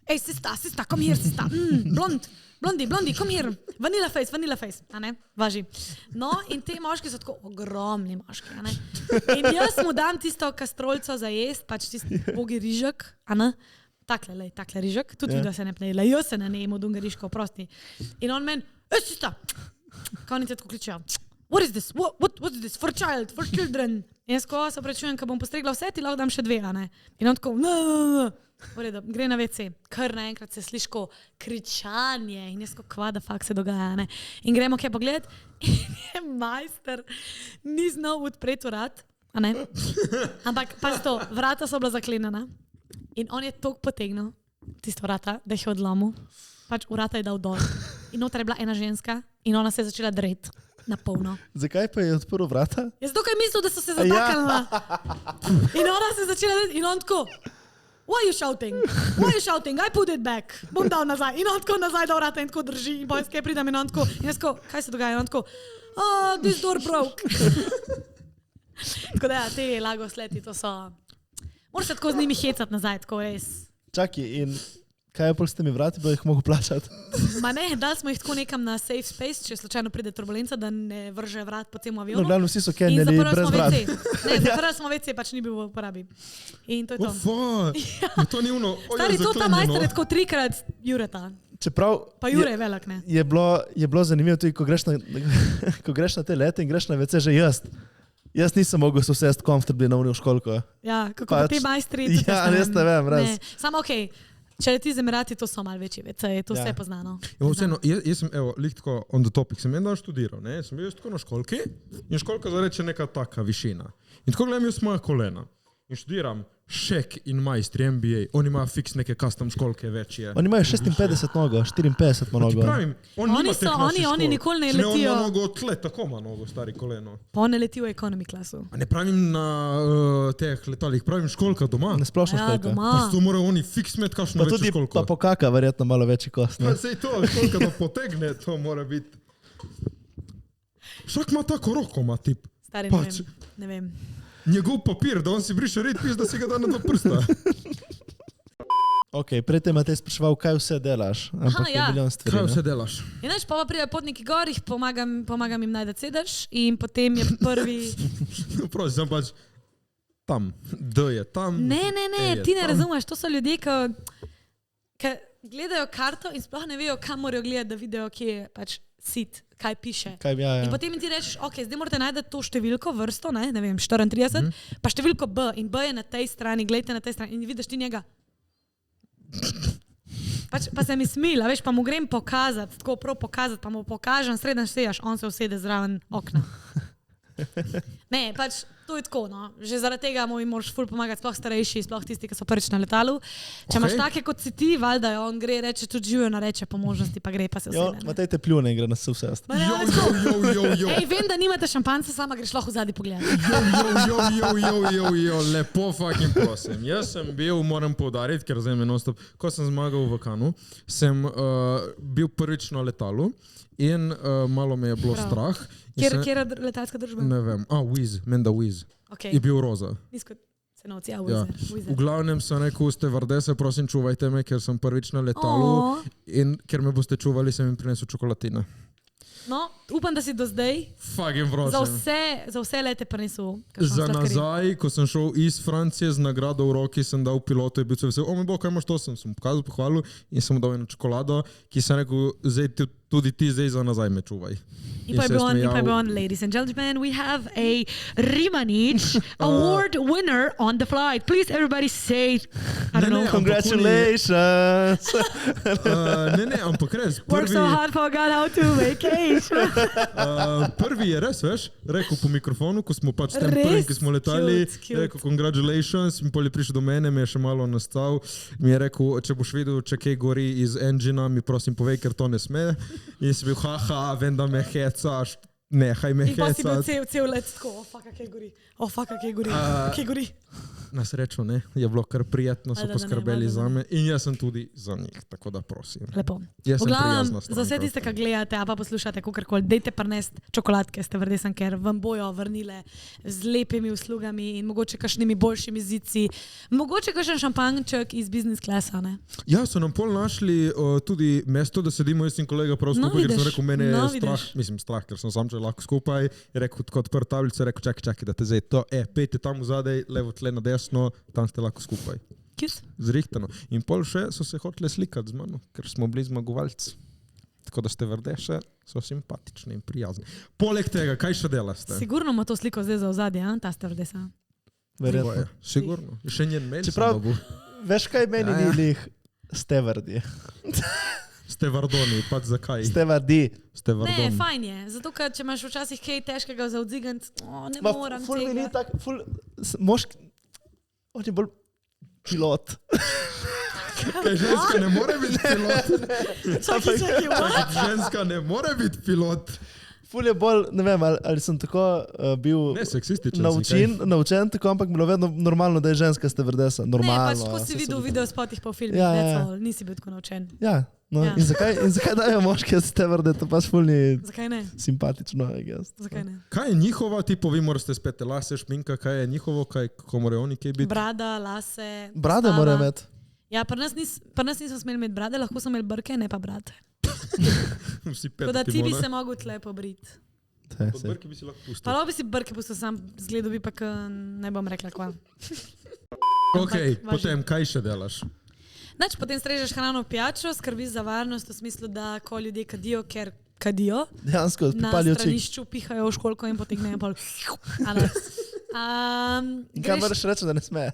ej, sista, come here, sista, blondi, come here, vanilla face, a ne, važi. No, in te moški so tako ogromni moški, a ne. In jaz mu dam tisto kastrolco za jest, pač tisti bogi rižek, a ne. Takle rižek, tudi da se ne pnejela, jaz se ne nejem od unga rižka, oprosti. In on meni, sista, kao oni te tako kličejo, what is this, what is this, for children. In jaz ko se prečujem, ko bom postregla vse, ti lahko dam še 2, a ne. In on tako, v redu, gre na WC, kar naenkrat se sliši ko kričanje in jaz ko kva da fakt se dogaja, ne. In gremo kaj pogledat in je majster, ni znal odpreti vrat, a ne. Ampak pač to, vrata so bila zaklenjena. In on je toliko potegnil tisto vrata, da jih je odlomil. Pač vrata je dal dol. In noter je bila ena ženska in ona se je začela dreti na polno. Zakaj pa je odprl vrata? Jaz dokaj mislil, da so se zataknila. In ona se je začela dreti in on tako, why are you shouting? I put it back. Bom dal nazaj. In on tako nazaj dal vrata in tako drži. In bojske pridem in on tako, in jaz tako, kaj se dogaja? In on tako, this door broke. Tako da ja, te Lagos leti, to so... Moraš se tako z njimi hecati nazaj, tako res. Čakaj, in kaj je pol s temi vrati, da jih mogo plačati? Ma ne, dali smo jih tako nekam na safe space, če slučajno pride turbulenca, da ne vrže vrat po celem No, avionu. glavno vsi so In kenjali zaprli brez smo vrat. WC. Ne, zaprli smo WC, pač ni bil v uporabi. In to je to. To ni ono. Stari, to ta majster je tako 3-krat Jureta. Čeprav Pa Jure je velik, ne? je bilo zanimivo tudi, ko greš na te lete in greš na WC že jaz. Jaz nisem mogel se usesti komfortabli na unijo školko. Ja, kako Pač- pa ti majstri. tudi Ja, jaz res ne vem, res. Ne, samo okej. Če leti z Emirati, to so malo večji WC, to Ja. vse je poznano. Vseeno, jaz sem, evo, lik tako on the topic, sem en dan študiral, ne, sem bil jaz tako na školki in školka zareče neka taka višina. In tako gledam jaz moja kolena in študiram Šek in majstri MBA, oni imajo fiks neke custom školke večje. Oni imajo 56 nogo, 54 ima Ti nogo. pravim, on Oni nima so- teh naših oni škol. nikoli ne Če on letijo. ima nogo od tle, tako ima nogo, stari koleno. Pa on ne leti v economy klasu. A ne pravim na teh letalih, pravim školka doma. Na splošno Ja, školka. Pa doma. to morajo oni fiks imeti kakšno Pa večjo tudi školko. pa pokaka verjetno malo večji kost. Pa Ne? sej to, školka da potegne, to mora biti. Však ima tako roko, ima tip. Stari, Pač. ne vem. Njegov papir, da on si briše rit, piš, da si ga da na do prsta. Ok, predtem te spraševal, kaj vse delaš, ampak Aha, je ja. milijon stvari. Kaj ne. vse delaš? Inač pa pride potniki gor, jih pomagam jim najti sedež in potem je prvi... Prosim, sem pač tam. D je tam. Ne, E je ti ne tam. razumeš, to so ljudje, ki gledajo karto in sploh ne vejo, kam morajo gledati, da vidijo, kje je pač sit, kaj piše. Kaj, ja, In ja. potem ti rečeš, ok, zdaj morate najti to številko, vrsto, ne vem, 34, pa številko B in B je na tej strani, gledajte na tej strani in vidiš ti njega. Pač, pa se mi smila, veš, pa mu grem pokazati, tako prav pokazati, pa mu pokažem, sreden sejaš, on se usede zraven okna. Ne, pač to je tako, no. Že zaradi tega mu moraš ful pomagati, sploh starejši, sploh tisti, ki so prvič na letalu. Če imaš Okej. take kot si ti, valjda on gre, reče tudi živijo, nareče po možnosti, pa gre, pa se Jo, usede. ne. Matej te pljune in gre na se vse. Ma ne, Jo, ali tako? jo. Ej, vem, da nimate šampanca, sama greš lahko v zadnji pogled. Jo, lepo fucking prosim. Jaz sem bil, moram poudariti, ker zdaj me non-stop, ko sem zmagal v Kanu, sem bil prvič na letalu in malo me je bilo Prav. strah. In Kjer je letalska družba? Ne vem, Wiz, menda Wiz. Okay. Je bil roza. Nizko cenovci, ja, Ja. Wizer. V glavnem sem rekel, stevardese, prosim, čuvajte me, ker sem prvič na letalu O. in ker me boste čuvali, sem jim prinesel čokoladine. No, upam, da si do zdaj Fucking za prosim. vse lete prinesel. Za nazaj, ko sem šel iz Francije z nagrado v roki, sem dal pilotu, je bil cel vesel, o moj bog, kaj imaš to, sem mu pokazal, pohvalil in sem mu dal eno čokolado, ki sem rekel, zdaj tudi ti zdaj za nazaj me čuvaj. In pa je bil on, ladies and gentlemen, we have a Rimanic award winner on the flight. Please everybody say, I don't know. Congratulations! Ne, ampak res, Work so hard, forgot how to vacation. prvi je res, veš, rekel po mikrofonu, ko smo pač tem Res? prvim, ki smo letali, Cute. rekel congratulations, in pol je prišel do mene, me je še malo nastal, mi je rekel, če boš videl, če kaj gori iz engina, mi prosim povej, ker to ne sme. In si bil, haha, vem, da me hecaš, nehaj me In pa si bil hecati. cel let tako, o fuck, kaj gori, kaj gori. Na srečo ne, je bilo kar prijetno, so Valjda, da ne, poskrbeli valjda, za da ne. me in jaz sem tudi za njih, tako da prosim. Lepo. Jaz sem V glavnem, prijazna za vse stranka. tiste, ki gledate, a pa poslušate, kakorkoli, dejte prinesti čokoladke, ste verdesen, ker vam bojo vrnile z lepimi uslugami in mogoče kakšnimi boljšimi zici, mogoče kakšen šampanček iz business klasa, ne? Ja, so nam pol našli tudi mesto, da sedimo jaz in kolega prav No, skupaj, ker sem vidiš. rekel, mene je No, strah, vidiš. mislim strah, ker sem sam, če lahko skupaj, je rekel, tako odprt tablico, rekel, čakaj, da te zdaj to, pejte tam zadaj, levo tle na desno, tam ste lahko skupaj. Kjus? Zrihtano. In pol še so se hoteli slikati z mano, ker smo bili zmagovalci. Tako da ste vrdeše, so simpatični in prijazni. Poleg tega, kaj še delaste? Sigurno ima to sliko zdaj za ozadje, ta ste verdesa. Verjetno. Sigurno. Še njen mail Čeprav- sem dobil. Veš kaj meni Ja, ni ja. lih? Stevardi. Ste vardoni, pač zakaj? Stevardi. Ste Ne, vardoni. fajn je, zato ker če imaš včasih kaj težkega za odzigant, ne Ma, moram ful mi ni tega. tak, ful, moški, on je bolj pilot. Kaj ženska ne more biti pilot? Čakaj, what? Ženska ne more biti pilot. Ful je bolj, ne vem, ali sem tako bil Ne, seksističen. naučen tako, ampak mi je bilo vedno normalno, da je ženska stevardesa. Ne, Normalno. pač ko si saj videl so- v videospotih po filmih, Ja, ja, that's ja. all, nisi bil tako naučen. Ja, no, Ja. in zakaj dajo moške stevarde, to pač ful ni Zakaj ne? simpatično, I guess. Zakaj ne? Kaj je njihova, tipo vi morate spet lase, šminka, kaj je njihovo, kako morajo oni kaj biti? Brada, lase. Brade postava. morajo imeti. Ja, pri nas nismo smeli imeti brade, lahko smo imeli brke, ne pa brate. Vsi Tako da ti bi petimo, se mogel tle pobriti. Pod brki bi si lahko pustil. Pa bi si brke pustil sam, zgledu bi pa, ne bom rekla kva. Ok, potem kaj še delaš? Nač, potem strežeš hrano, pijačo, skrbiš za varnost v smislu, da ko ljudje kadijo, ker kadijo, Dejansko, na pripalijo cig. stranišču pihajo v školko in potegnejo pol. In kaj moraš reči, da ne sme?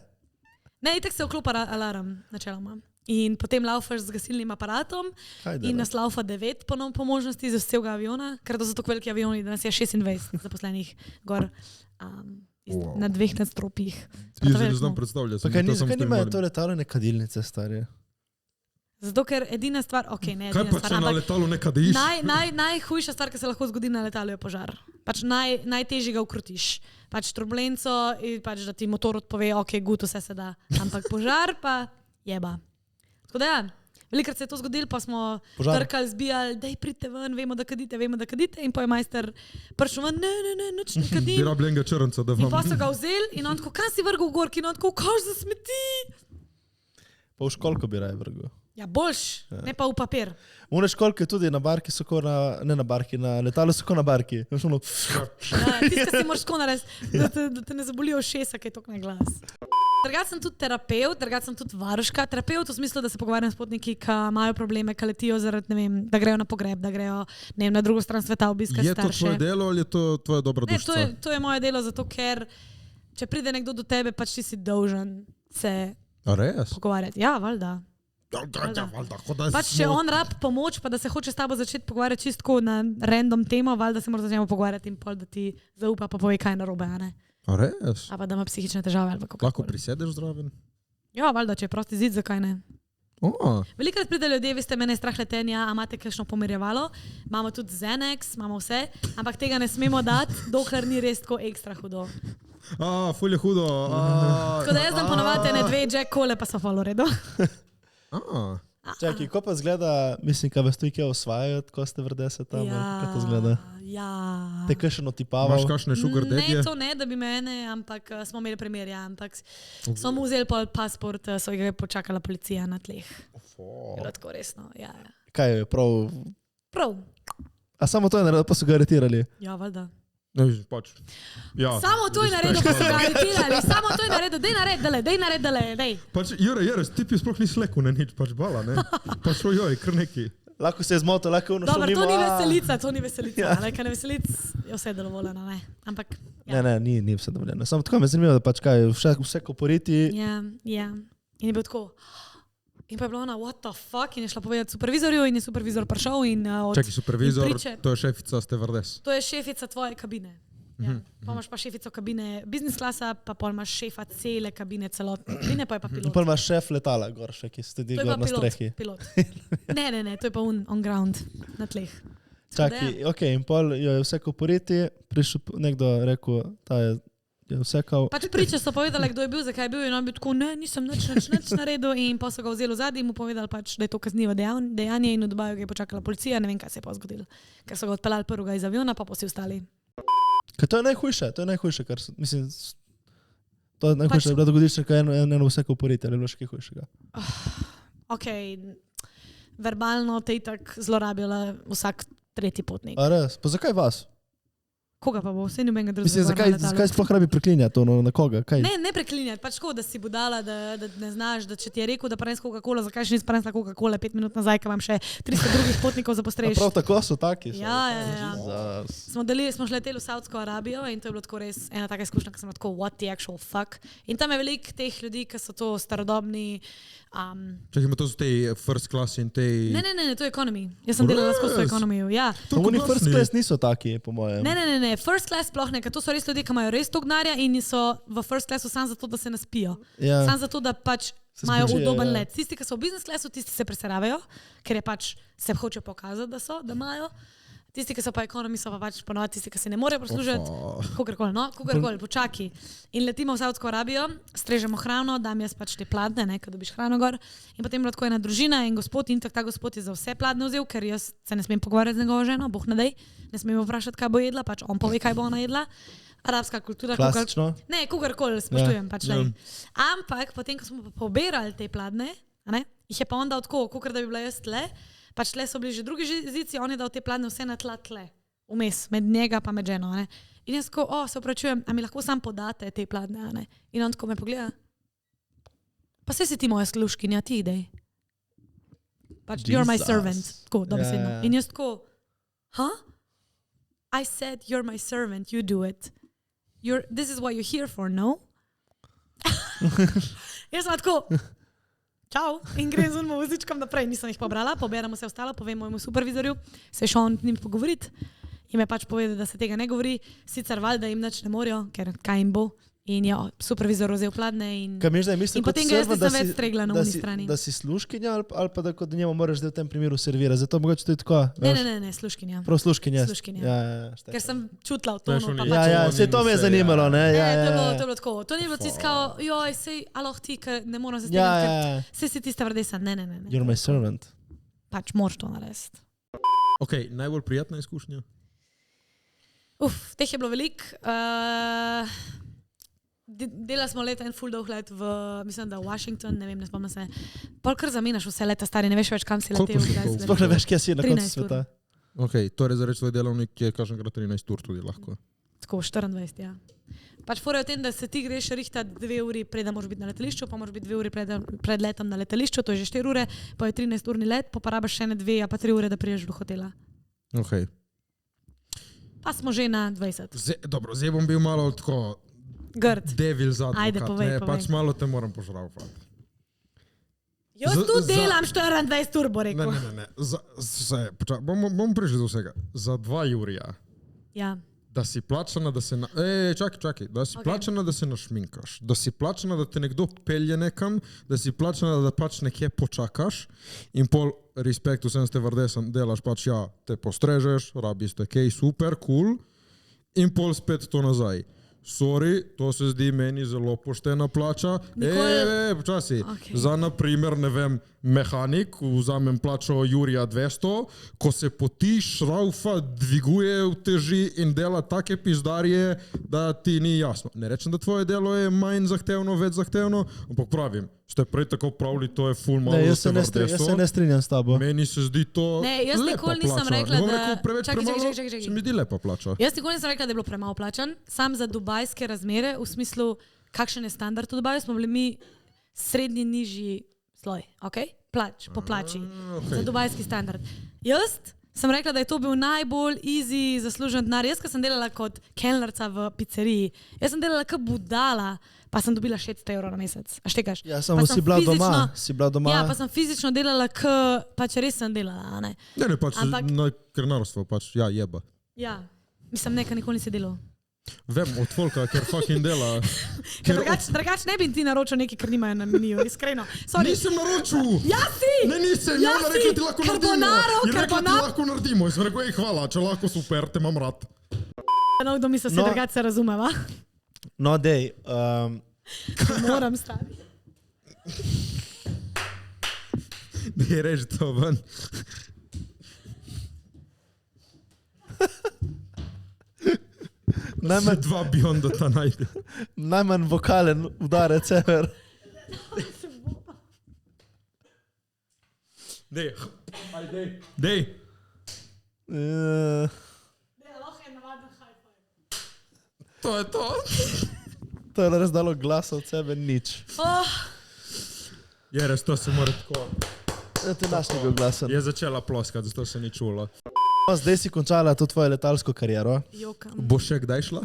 Ne, itak se vklopa alarm, načeloma. In potem laufaš z gasilnim aparatom Kaj in delaš? nas laufa 9 po možnosti z celega aviona, ker to so tako veliki avioni, da nas je 26 zaposlenih gor na 2 nadstropjih. Jaz že ne znam predstavljati. Pa kaj to sem s tem nimajo malim. to letalo ne kadilnice, stari? Zato, ker edina stvar, ok, ne Kaj edina pa, stvar, če na ampak letalu ne kadiš? najhujša stvar, ki se lahko zgodi na letalu, je požar. Pač najtežje ga ukrutiš. Pač turbulenco in pač, da ti motor odpove, ok, gut, vse se da. Ampak požar pa jeba. Tako da ja, velikrat se je to zgodilo, pa smo trkali, zbijali, daj pridite ven, vemo, da kadite in pa je majster prišel ven, ne, nič ne Bi kadim. rabljenega črnca, da In vam... pa so ga vzeli in on tako, kam si vrgel v gorki, in on tako, koš za smeti. Pa v školko bi raje vrgel. Ja, boljš, ne pa v papir. Une školke tudi na barki so ko ne na barki, na letalu so ko na barki. Veš, ono, Ja, tisto si moraš tako narediti, da te ne zabolijo šesa, kaj je tok na glas. Drugače sem tudi terapeut, drugače sem tudi varuška. Terapeut v smislu, da se pogovarjam s potniki, ki imajo probleme, ki letijo zaradi, ne vem, da grejo na pogreb, da grejo, ne vem, na drugo stran sveta obiskati Je to starše. tvoje delo ali je to tvoja dobra Ne, dušica? to je moje delo, zato ker če pride nekdo do tebe, pač ti si dolžen se A res? pogovarjati. Ja, valjda. Pač če on rab pomoč, pa da se hoče s tabo začeti pogovarjati čisto na random temo, valjda se mora začeti pogovarjati in pol, da ti zaupa, pa pove, kaj je narobe, a ne? A res? A pa da ima psihične težave ali pa kako. Lahko prisedeš zraven? Ja, valjda, če je prosti zid, zakaj ne? Velikrat pride ljudje, veste, mene je strah letenja, a imate kakšno pomirjevalo, imamo tudi Xenex, imamo vse, ampak tega ne smemo dati, dokler ni res tako ekstra hudo. Ful je hudo. Tako da jaz dam ponovadi ne 2 Jack Cole, pa so falo redo. čakaj, ko pa zgleda, mislim, kaj vas tujke osvajajo, ko ste vrde se tam, kaj to zgleda? Ja. Te kaj še notipaval? Imaš kakšne sugar daddy? Ne, to ne, da bi mene, ampak smo imeli primer, ja, ampak smo mu vzeli pol pasport, so ga je počakala policija na tleh. Bilo tako resno, ja. Kaj je prav? Prav, A samo to je naredil, pa so ga aretirali? ja, valjda. Pač. Ja. Samo to je naredil, pa so ga aretirali, samo to je naredil, dej nared, dej. Pač, Jure, ti pi sploh nisi lekel na nič, pač bala, ne? Pač ojoj, kar neki. Lahko se je zmotil, lahko je ono šlo Dobro, mimo. to ni veselica, Ja. ja. Ker na veselic je vse dovoljeno, ne. Ampak, ja. Ne, ni vse dovoljeno. Samo tako me zanima, da pač kaj, vse koporiti. Ja. In je bil tako. In pa je bilo ona, what the fuck, in je šla povedati supervizorju in je supervizor prišel in od... Čakaj, supervizor, in priče- to je šefica stevardes. To je šefica tvoje kabine. Ja. Pa imaš pa šefico kabine business klasa, pa pol imaš šefa cele kabine celotne kabine, pa je pa In pilot. pa imaš šef letala gor, še ki stedi To je gor pa na strehi. pilot. Ne, to je pa on ground, na tleh. Čakaj, ok, in pol jo je vse koporiti, prišel nekdo rekel, ta je vsekal. Pač priče so povedali, kdo je bil, zakaj je bil in on je bil tako, ne, nisem nič naredil in pa so ga vzeli v zadnji in mu povedali pač, da je to kaznivo dejanje in v Dubaju ga je počakala policija, ne vem, kaj se je pa zgodilo. Ker so ga odpeljali prvega iz aviona, pa vsi ostali. Ker to je najhujše, kar mislim, to je najhujše, Pač- da dogodiš, kaj eno vse koporiti, ali je bilo še kaj hujšega. Ok, verbalno te itak zlorabila vsak tretji potnik. A res, pa zakaj vas? Koga pa bo? Vse nobenega drugega. Mislim, zakaj sploh rabi preklinjati to, na koga? Kaj? Ne preklinjati, pač tako, da si budala, da ne znaš, da če ti je rekel, da prens Coca-Cola, zakaj še nisi prenesla Coca-Cola 5 minut nazaj, ker imam še 300 drugih potnikov za A postrež. prav tako so taki. So. Ja. Jezus. Smo šli leteli v Saudsko Arabijo in to je bilo tako res ena taka izkušnja, ki sem bila tako, what the actual fuck. In tam je veliko teh ljudi, ki so to starodobni. Čakaj, ima to so te first class in te... Ne, to je economy. Jaz sem delala skozi to Res? ekonomijo. Ja. Pa oni first class niso taki, po mojem. Ne, first class sploh ne, ker to so res ljudje, ki imajo res tog denarja in so v first classu samo zato, da se naspijo. Ja. Samo zato, da pač Se imajo spočijejo, udoben ja. let. Tisti, ki so v business classu, tisti se presravajo, ker je pač se hočejo pokazati, da imajo. Tisti, ki so pa ekonomi, so pa pač ponovadi tisti, ki se ne morejo prislužiti. Kogarkoli, počaki. In letimo v Saudsko Arabijo, strežemo hrano, dam jaz pač te pladne, ne, ko dobiš hrano gor. In potem je bila tako ena družina in gospod, in ta gospod je za vse pladne vzel, ker jaz se ne smem pogovarjati z njegovo ženo, boh ne dej, ne smem vprašati, kaj bo jedla, pač on pove, kaj bo ona jedla. Arabska kultura, Klasično. ne, kogarkoli spoštujem, Ja, pač ja. ne. Ampak potem, ko smo pa pobirali te pladne, a ne? Jih je pa on dal tako, kakor da bi bila jaz tle, pač tle so bili že drugi zici, on je dal te pladne vse na tla tle, vmes, med njega pa med ženo, a ne? In jaz tako, se opravičujem, a mi lahko sam podate te pladne, a ne? In on tako me pogleda, pa saj si ti moja služkinja, ti idej. Pač, you're my servant, tako, dobesedno. In jaz tako, I said, you're my servant, you do it. This is what you're here for, no? Jaz sem tako, čau, in grem z unmo vozičkom naprej. Nisem jih pobrala, poberamo se ostalo, povem mojemu supervizorju, se je šel on njim pogovoriti in me pač povedal, da se tega ne govori, sicer valjda jim nič ne morajo, ker kaj jim bo. In je supervizor vzel pladne in potem ga jaz nisem več stregla na uni strani. Da si služkinja ali pa da kot njemu moraš v tem primeru servirati, zato mogoče to je tako. Ne, služkinja. Prav služkinja. Ker sem čutila v tonu. Se to me je zanimalo, ne? To je bilo tako. To ni bilo tiskalo, joj, sej, aloh ti, ker ne moram se stregati, ker sej si tista vrdesa. Ne. You're my servant. Pač moraš to narediti. Ok, najbolj prijatna izkušnja? Teh je bilo veliko. Delali smo leta en full dolg let v, mislim, da Washington, ne vem, ne spomnim se. Pol kar zamenjaš vse leta stari, ne veš več, kam si letel. Sploh ne veš, kje si na koncu sveta. Ok, torej za reč tvoj delovnik je kakšenkrat 13 ur tudi lahko. Tako, 24, ja. Pač fora je v tem, da se ti greš rihtati 2 uri, preden moraš biti na letališču, pa moraš biti 2 uri pred letom na letališču, to je že 4 ure, pa je 13-urni let, pa rabiš še ne 2, a pa 3 ure, da priješ do hotela. Ok. Pa smo že na 20. Dobro, zdaj bom bil malo tako grd. Devil zadnji. Ajde, povej. Pač malo te moram požravati. Jaz tu delam 24 ur, bo rekel. Ne. Bom prišel do vsega. Za 2 jurja. Ja. Da si plačana, da se čakaj. Da si plačana, da se našminkaš. Da si plačana, da te nekdo pelje nekam. Da si plačana, da pač nekje počakaš. In pol respekt vsem ste vrdesem delaš pač, ja, te postrežeš, rabiš te kaj, super, cool. In pol spet to nazaj. Sorry, to se zdi meni zelo poštena plača. Počasi. Okay. Za naprimer, ne vem, mehanik, vzamem plačo Jurija 200, ko se poti, šraufa, dviguje, uteži in dela take pizdarje, da ti ni jasno. Ne rečem, da tvoje delo je manj zahtevno, več zahtevno, ampak pravim, ste prej tako pravili, to je ful malo za te vrdesto. Jaz se ne strinjam s tabo. Meni se zdi to lepa plača. Ne, jaz nikoli nisem rekla, da... Čakaj. Se mi zdi lepa plača. Jaz nikoli nisem rekla, da je bilo premalo plačan. Sam za dubajske razmere, v smislu, kakšen je standard v Dubaju, smo bili mi srednji nižji sloj, po plači, za dubajski standard. Jaz sem rekla, da je to bil najbolj easy zaslužen denar. Jaz, ko sem delala kot kelnerca v pizzeriji, jaz sem delala kot budala, pa sem dobila 600 € na mesec. A štekaš? Ja, samo si bila doma. Ja, pa sem fizično delala, pač res sem delala, ne? Ne, pač na krnarstvo, pač, ja, jeba. Ja, mislim, nekaj nikoli nisi delal. Vem, od folka, ker fucking dela. Drugač ne bi ti naročil nekaj, kar nimajo na meniju, iskreno. Sorry. Nisem naročil! Ja si! Ne, nisem, ja rekla ti lahko naredimo. Je rekla ti lahko naredimo. Jaz sem rekel, hvala, če lahko super, te imam rad. No, kdo misli, se drugač se razumeva? No, dej. Moram stati. Dej, reži to ven. Najmanj 2 Beyonda ta najde. Najmanj vokalen udarec ever. Dej. Dej. Dej, lahko je navaden high five. To je to. To je res dalo glasa od sebe nič. Je res, to se mora tako. Ti naš ni bil glasen. Je začela ploskati, zato se ni čula. Zdaj si končala to tvojo letalsko kariero. Jokam. Bo še kdaj šla?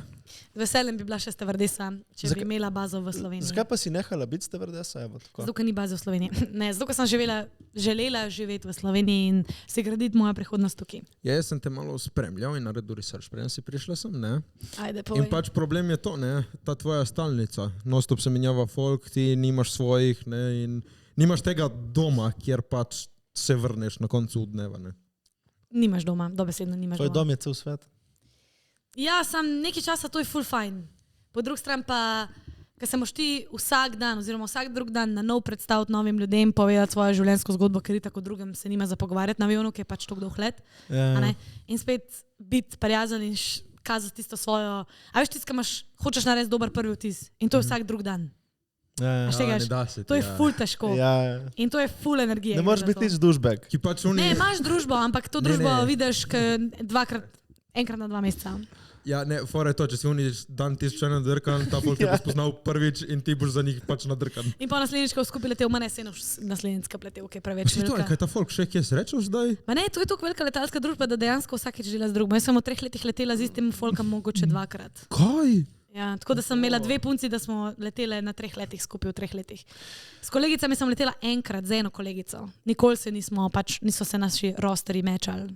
Z veseljem bi bila še stevardesa, če bi imela bazo v Sloveniji. Zakaj pa si nehala biti stevardesa? Zato, ker ni baze v Sloveniji. Ne, zato, ker sem želela živeti v Sloveniji in si graditi moja prihodnost tukaj. Ja, jaz sem te malo spremljal in naredil research, preden si prišla sem, ne? Ajde, povej. In pač problem je to, ne? Ta tvoja stalnica. Non-stop se menjava folk, ti nimaš svojih, ne? In nimaš tega doma, kjer pač se vrneš na koncu dneva, ne? Nimaš doma, dobesedno nimaš doma. Tvoj dom je cel svet. Ja, sam nekaj časa to je full fine. Po drugi strani pa, ker se moš ti vsak dan oziroma vsak drug dan na nov predstaviti novim ljudem, povedati svojo življenjsko zgodbo, ker tako drugem se nima za pogovarjati na avionu, ki je pač toliko dolg let. Ja. In spet biti prijazen in kazati tisto svojo... A veš, tisto, hočeš narediti dober prvi vtis. In to je vsak drug dan. A štegaš? ne da se ti, To je ja. ful težko. Ja. In to je ful energije. Ne gre moreš za biti to. nič dušbek. Ki pač Ne, oni... imaš družbo, ampak to Ne, družbo ne. vidiš enkrat na 2 meseca. Ja, ne, fora je to, če si oni dan ti slučajno nadrkan, ta folk te bo spoznal prvič in ti boš za njih pač nadrkan. In pa naslednjič, ko skupaj letel, manj se naslednjič pletel, ki je preveč Či to je, velika. kaj ta folk še kje srečal zdaj? Ma ne, to je tako velika letalska družba, da dejansko vsakeč dela z drugim. Jaz sem v 3 letih letela z istim folkom mogoče 2-krat. Kaj? Ja, tako da sem imela 2 punci, da smo letele na 3 letih skupaj v 3 letih. S kolegicami sem letela enkrat z eno kolegico. Nikoli se niso se naši rosteri mečali.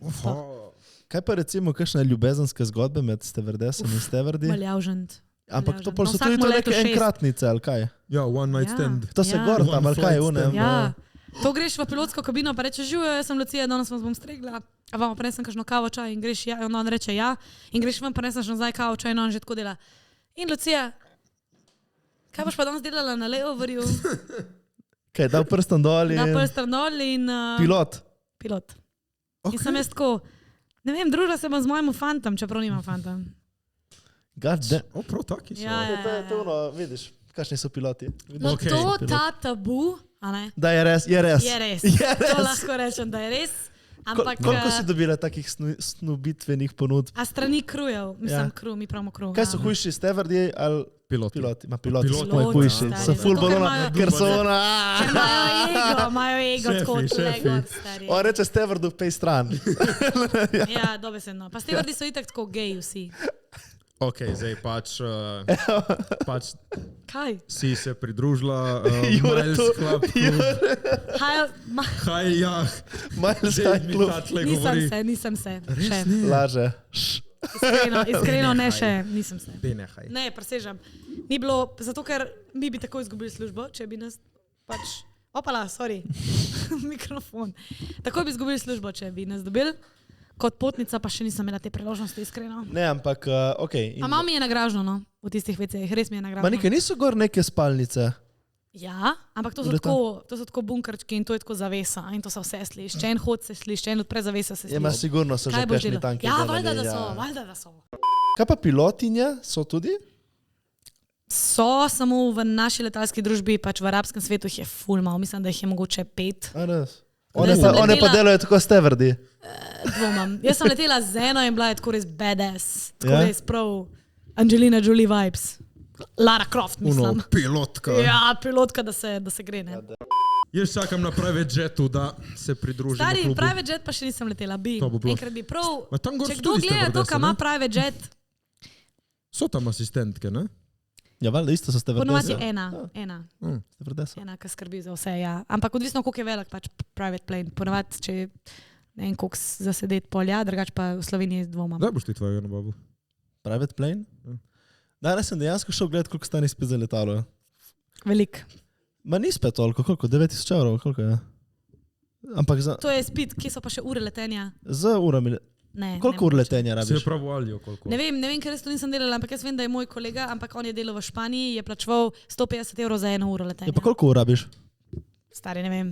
Kaj pa recimo kakšne ljubezenske zgodbe med stevardesom in stevardi? Maljavžent. Ampak to pa Na so tudi vsakem to letu neke 6. enkratnice, ali kaj? Ja, one night Ja. stand. To se Ja. gor tam, ali kaj, One une. flight Ja. To greš v pilotsko kabino, pa rečeš, živijo, jaz sem Lucija, danes vas bom stregla. A vam prinesem kakšno kavo, čaj in greš, ja, on reče ja. In greš ven, prinesem nazaj kavo, čaj in on že tako dela. In Lucija, kaj boš pa danes delala na layoverju? Kaj, dal prstom dol Na in prstar dol in... pilot. Pilot. Okay. In sem jaz tako, ne vem, družila se bom z mojim fantom, čeprav nimam fanta. God damn. O, prav taki so. Ja, ja, To je ja. to ono, vidiš, kakšni so piloti. Vidiš? No Okej. to, ta tabu, a ne? Da je res, je res. Je res. Je To res. lahko rečem, da je res. Ampak... Koliko si dobila takih snubitvenih ponudb? A strani krujev, mislim, Ja. kru, mi pravimo kru. Kaj so hujši, stevardi ali Piloti. piloti? Ma piloti so Piloti, moji Piloti, hujši. stari, So zato, full ker balona, imajo- ker so ona... Imajo ego, tako Šefi, tle šefi. gor, stari. On reče stevardu, pej stran. Ja, dobesedno. Pa stevardi so itak tako geji vsi. Ok, zdaj pač Kaj? si se pridružila Jure Miles tu. Club. Kaj, ja, Miles zdaj High mi Club. ta tle govori. Nisem se. Res Še. ne? Laže. Iskreno ne še, nisem se. Dej nehaj. Ne, presežem. Ni bilo, zato ker mi bi tako izgubili službo, če bi nas pač... Opala, sorry. Mikrofon. Tako bi izgubili službo, če bi nas dobili. Kot potnica pa še nisem imela te priložnosti, iskreno. Ne, ampak, ok. A malo mi je nagražno, no, v tistih vecejih, res mi je nagražno. Ma nekaj, niso gor neke spalnice. Ja, ampak to so tako bunkerčki in to je tako zavesa in to se vse sliši. Če en hod se sliši, če en odpre zavesa se Je, ma sliši. sigurno so že Kaj boš kakšni delal? tanki. Ja, delali, valjda da so. Kaj pa pilotinje so tudi? So samo v naši letalski družbi, pač v arabskem svetu jih je ful malo, mislim, da jih je mogoče 5. A res? Da sem One pa letela- delajo tako stevardi. Dvomam. Jaz sem letela z eno in bila je tako res badass, tako Ja? res prav Angelina Jolie vibes. Lara Croft, Uno, mislim. pilotka. Ja, pilotka, da se gre, ne. Jaz čakam na private jetu, da se pridružim Stari, klubu. private jet pa še nisem letela, bi. To bo bilo. Enkrat bi prav. Ma tam gor Če so kdo tudi gleda to, stevardese, kam ima ne? private jet, So tam asistentke, ne? Ja, valjda isto so ponovadi stevardese. ena, Stevardesa. ki skrbi za vse, ja. Ampak odvisno, koliko je velik pač private plane. Ponovadi, če ne vem, koliko zasedeti polja, drugače pa v Sloveniji dvomam. Kdaj boš ti tvojega nabavu? Private plane? Danes sem dejansko šel gledat, koliko stane spet za letalo. Velik. Ma ni spet toliko, koliko? 9000 evrov, koliko je? Ampak To je spit, kje so pa še ure letenja? z urami. Ne. Koliko ur letenja Se je rabiš? prav valijo koliko? Ne vem, ker res to nisem delala, ampak jaz vem, da je moj kolega, ampak on je delal v Španiji, je plačeval 150 evrov za 1 uro Ja, letenja. pa koliko ur rabiš? Stari, ne vem.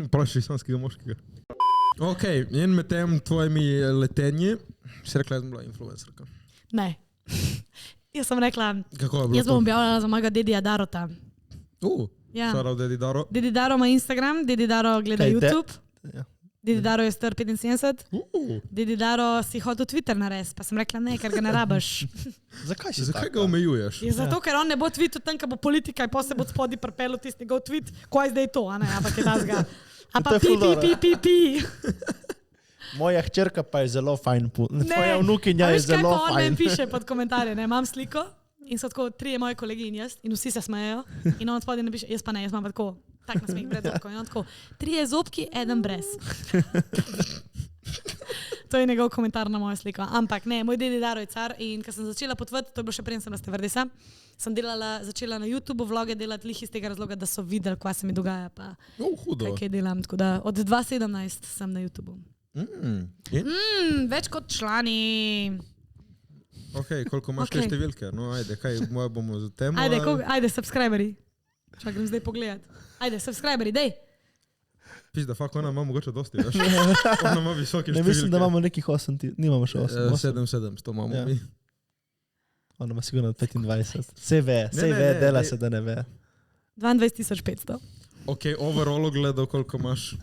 Pravi islamskega moškega. Ok, in med tem tvojimi letenji, si rekla, da sem bila influencerka. Ne. Jaz sem rekla, Kako je bilo jaz bom objavljala za mojega dedija Darota. Ja. Šarov dedi Daro. Dedi Daro ima Instagram, Dedi Daro gleda Kaj, YouTube. Ja. Dedi Daro je star 75, Dedi Daro si hotel Twitter narediti, pa sem rekla ne, ker ga ne rabiš. Zakaj si Zakaj taka? ga omejuješ? Je zato, ker on ne bo tweetal tam, ko bo politika in potem se bo spodi pripelo tisti njegov tweet, ko je zdaj to, a ne, ampak je tazga. A pa To je ful dobro. pi. Moja hčerka pa je zelo fajn. Ne. Tvoja vnukinja A je veš, kaj zelo pa on meni fajn. piše pod komentarje, ne, imam sliko in so tako 3 moji kolegi in jaz in vsi se smejejo in on spodaj napiše, jaz pa ne, jaz imam pa tako, tak nasmeh pred zobko in on tako, 3 zobki, 1 brez. To je njegov komentar na mojo sliko. Ampak ne, moj dedi Daro je car in ko sem začela potovati, to je bilo še preden sem na stevardesa, sem začela na YouTube vloge delati lih iz tega razloga, da so videli, kaj se mi dogaja, pa Hudo. kaj delam. Tako da od 2017 sem na YouTubu. Več kot člani. Ok, koliko imaš te Ok. številke? No, ajde, kaj moja bomo za temo? Ajde, subscriberi. Čakaj, grem zdaj pogledat. Ajde, subscriberi, dej. Pizda, fakt, ona ima mogoče dosti, veš? Ona ima visoke številke. Ne mislim, da imamo nekih 8, nimamo še 8. 700 imamo Ja. mi. Ona ima sigurno 25. Se ve, ne, dela se, da ne ve. 22.500. Ok, overall gledal, koliko imaš.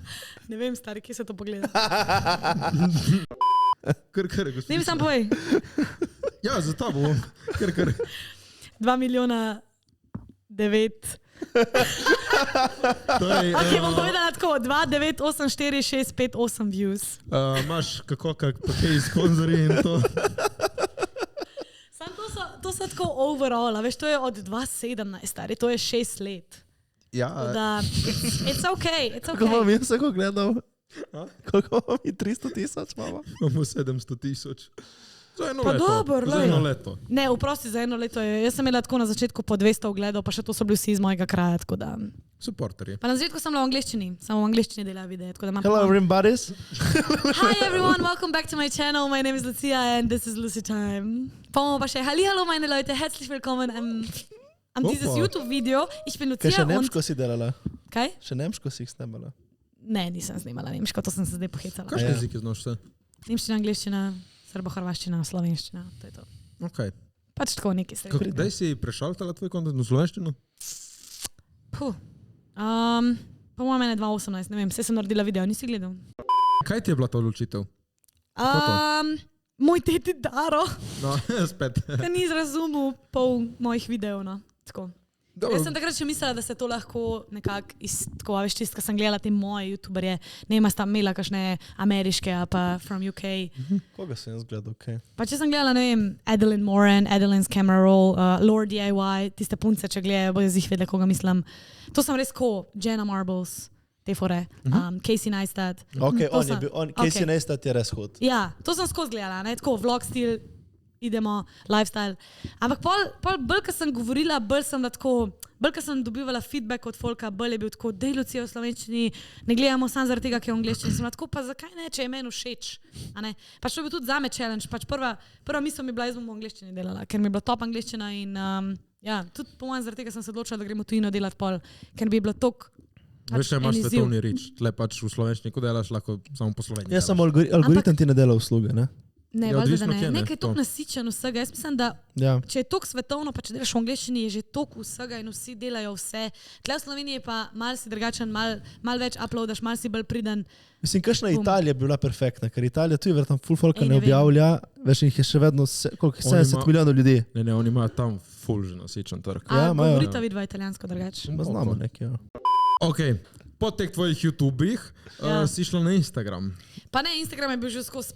Ne vem, stari, kje se to pogleda. Kar, Ne mi sam povej. Ja, za tabo. Kar. 2 milijona 9. Torej, Ok, bom povedala tako, 2984658 views. imaš kako, pa kaj sponzorji in to. Sam to so tako overall, a veš, to je od 2017, stari, to je 6 let. Ja, Da, it's okay. kako imam jaz vsako gledal? Koliko imam mi? 300,000 imamo? Imamo 700,000. Za eno Pa leto. dobro, Za glej. eno leto. Ne, vprosti za eno leto. Jaz sem imela tako na začetku po 200 ogledov, pa še to so bili vsi iz mojega kraja. Tako da. Supporterji. Pa na začetku sem bila v angleščini, samo v angleščini delala videe. Tako da imam Hello everybody. Hi everyone, welcome back to my channel. My name is Lucia and this is Lucy Time. Pa bomo pa še, hallo meine Leute, herzlich willkommen am dieses Opa. YouTube-Video. Ich bin Kaj Lucia še und... nemško si delala? Kaj? Še nemško si jih snemala? Ne, nisem snimala nemško, to sem se zdaj pohecala. Kakšne Ja. jezike znaš vse? Nemščina, angleščina, srbo-hrvaščina, slovenščina, to je to. Ok. Pač tako neki srednji. Kdaj si prešaltala tvoj kontent v slovenščino? Puh. Po mojem mene 2018, ne vem, vse sem naredila video, nisi gledal? Kaj ti je bila ta odločitev? Moj teti Daro, No, spet. ki ni razumel pol mojih videov, no. Tako. Dobro. Jaz sem takrat še mislila, da se to lahko nekako tako, a veš, tisto, ko sem gledala te moje youtuberje, ne vem, a sta imela kakšne ameriške, a pa from UK. Koga sem jaz gledal? Okay. Pa če sem gledala, ne vem, Adeline Moran, Adeline's Camera Roll, Lord DIY, tiste punce, če gledajo, bojo z jih vedeli, koga mislim. To sem res ko, Jenna Marbles, te fore, Casey Neistat. Okay, To on je sem- bil, okej. Casey Neistat je res hud. Ja, to sem skozi gledala, ne, tako vlog stil, idemo, lifestyle. Ampak pol bolj, ko sem govorila, bolj sem sem dobivala feedback od folka, bolj je bil tako, dej Lucija v slovenščini, ne gledamo samo zaradi tega, ker je v angleščini. Sem bila tako, pa zakaj ne, če je meni všeč, a ne. Pač to je bil tudi zame challenge, pač prva misel mi je bila, jaz bom v angleščini delala, ker mi je bila top angleščina in ja, tudi po mojem zaradi tega sem se odločila, da gremo tujino delati pol, ker bi bilo tok. Veš, če imaš en izziv. svetovni rič, tle pač v slovenščini, ko delaš, lahko samo po sloveniji. Jaz samo algoritem ti ne dela usluge, ne? Ne, Ja, valjda, da odvisno, ne. kje, ne, Nekaj je to. tako nasičen vsega. Jaz mislim, da Ja. če je toliko svetovno, pa če delaš v angleščini, je že toliko vsega in vsi delajo vse. Tle v Sloveniji je pa mal si drugačen, mal več uploadaš, mal si bolj priden. Mislim, kakšna Italija bi bila perfektna, ker Italija tu je verjetno full folka Ej, ne ne vem. objavlja, veš, jih je še vedno koliko, Oni 70 ima- milijonov ljudi. Ne, oni imajo tam full že nasičen trg. Ja, A imajo. govorita vidva italijansko drugače. Pa znamo nekaj. Ja. Ok, po teh tvojih YouTubih Ja. si šla na Instagram. Pa ne, Instagram je bil že skozi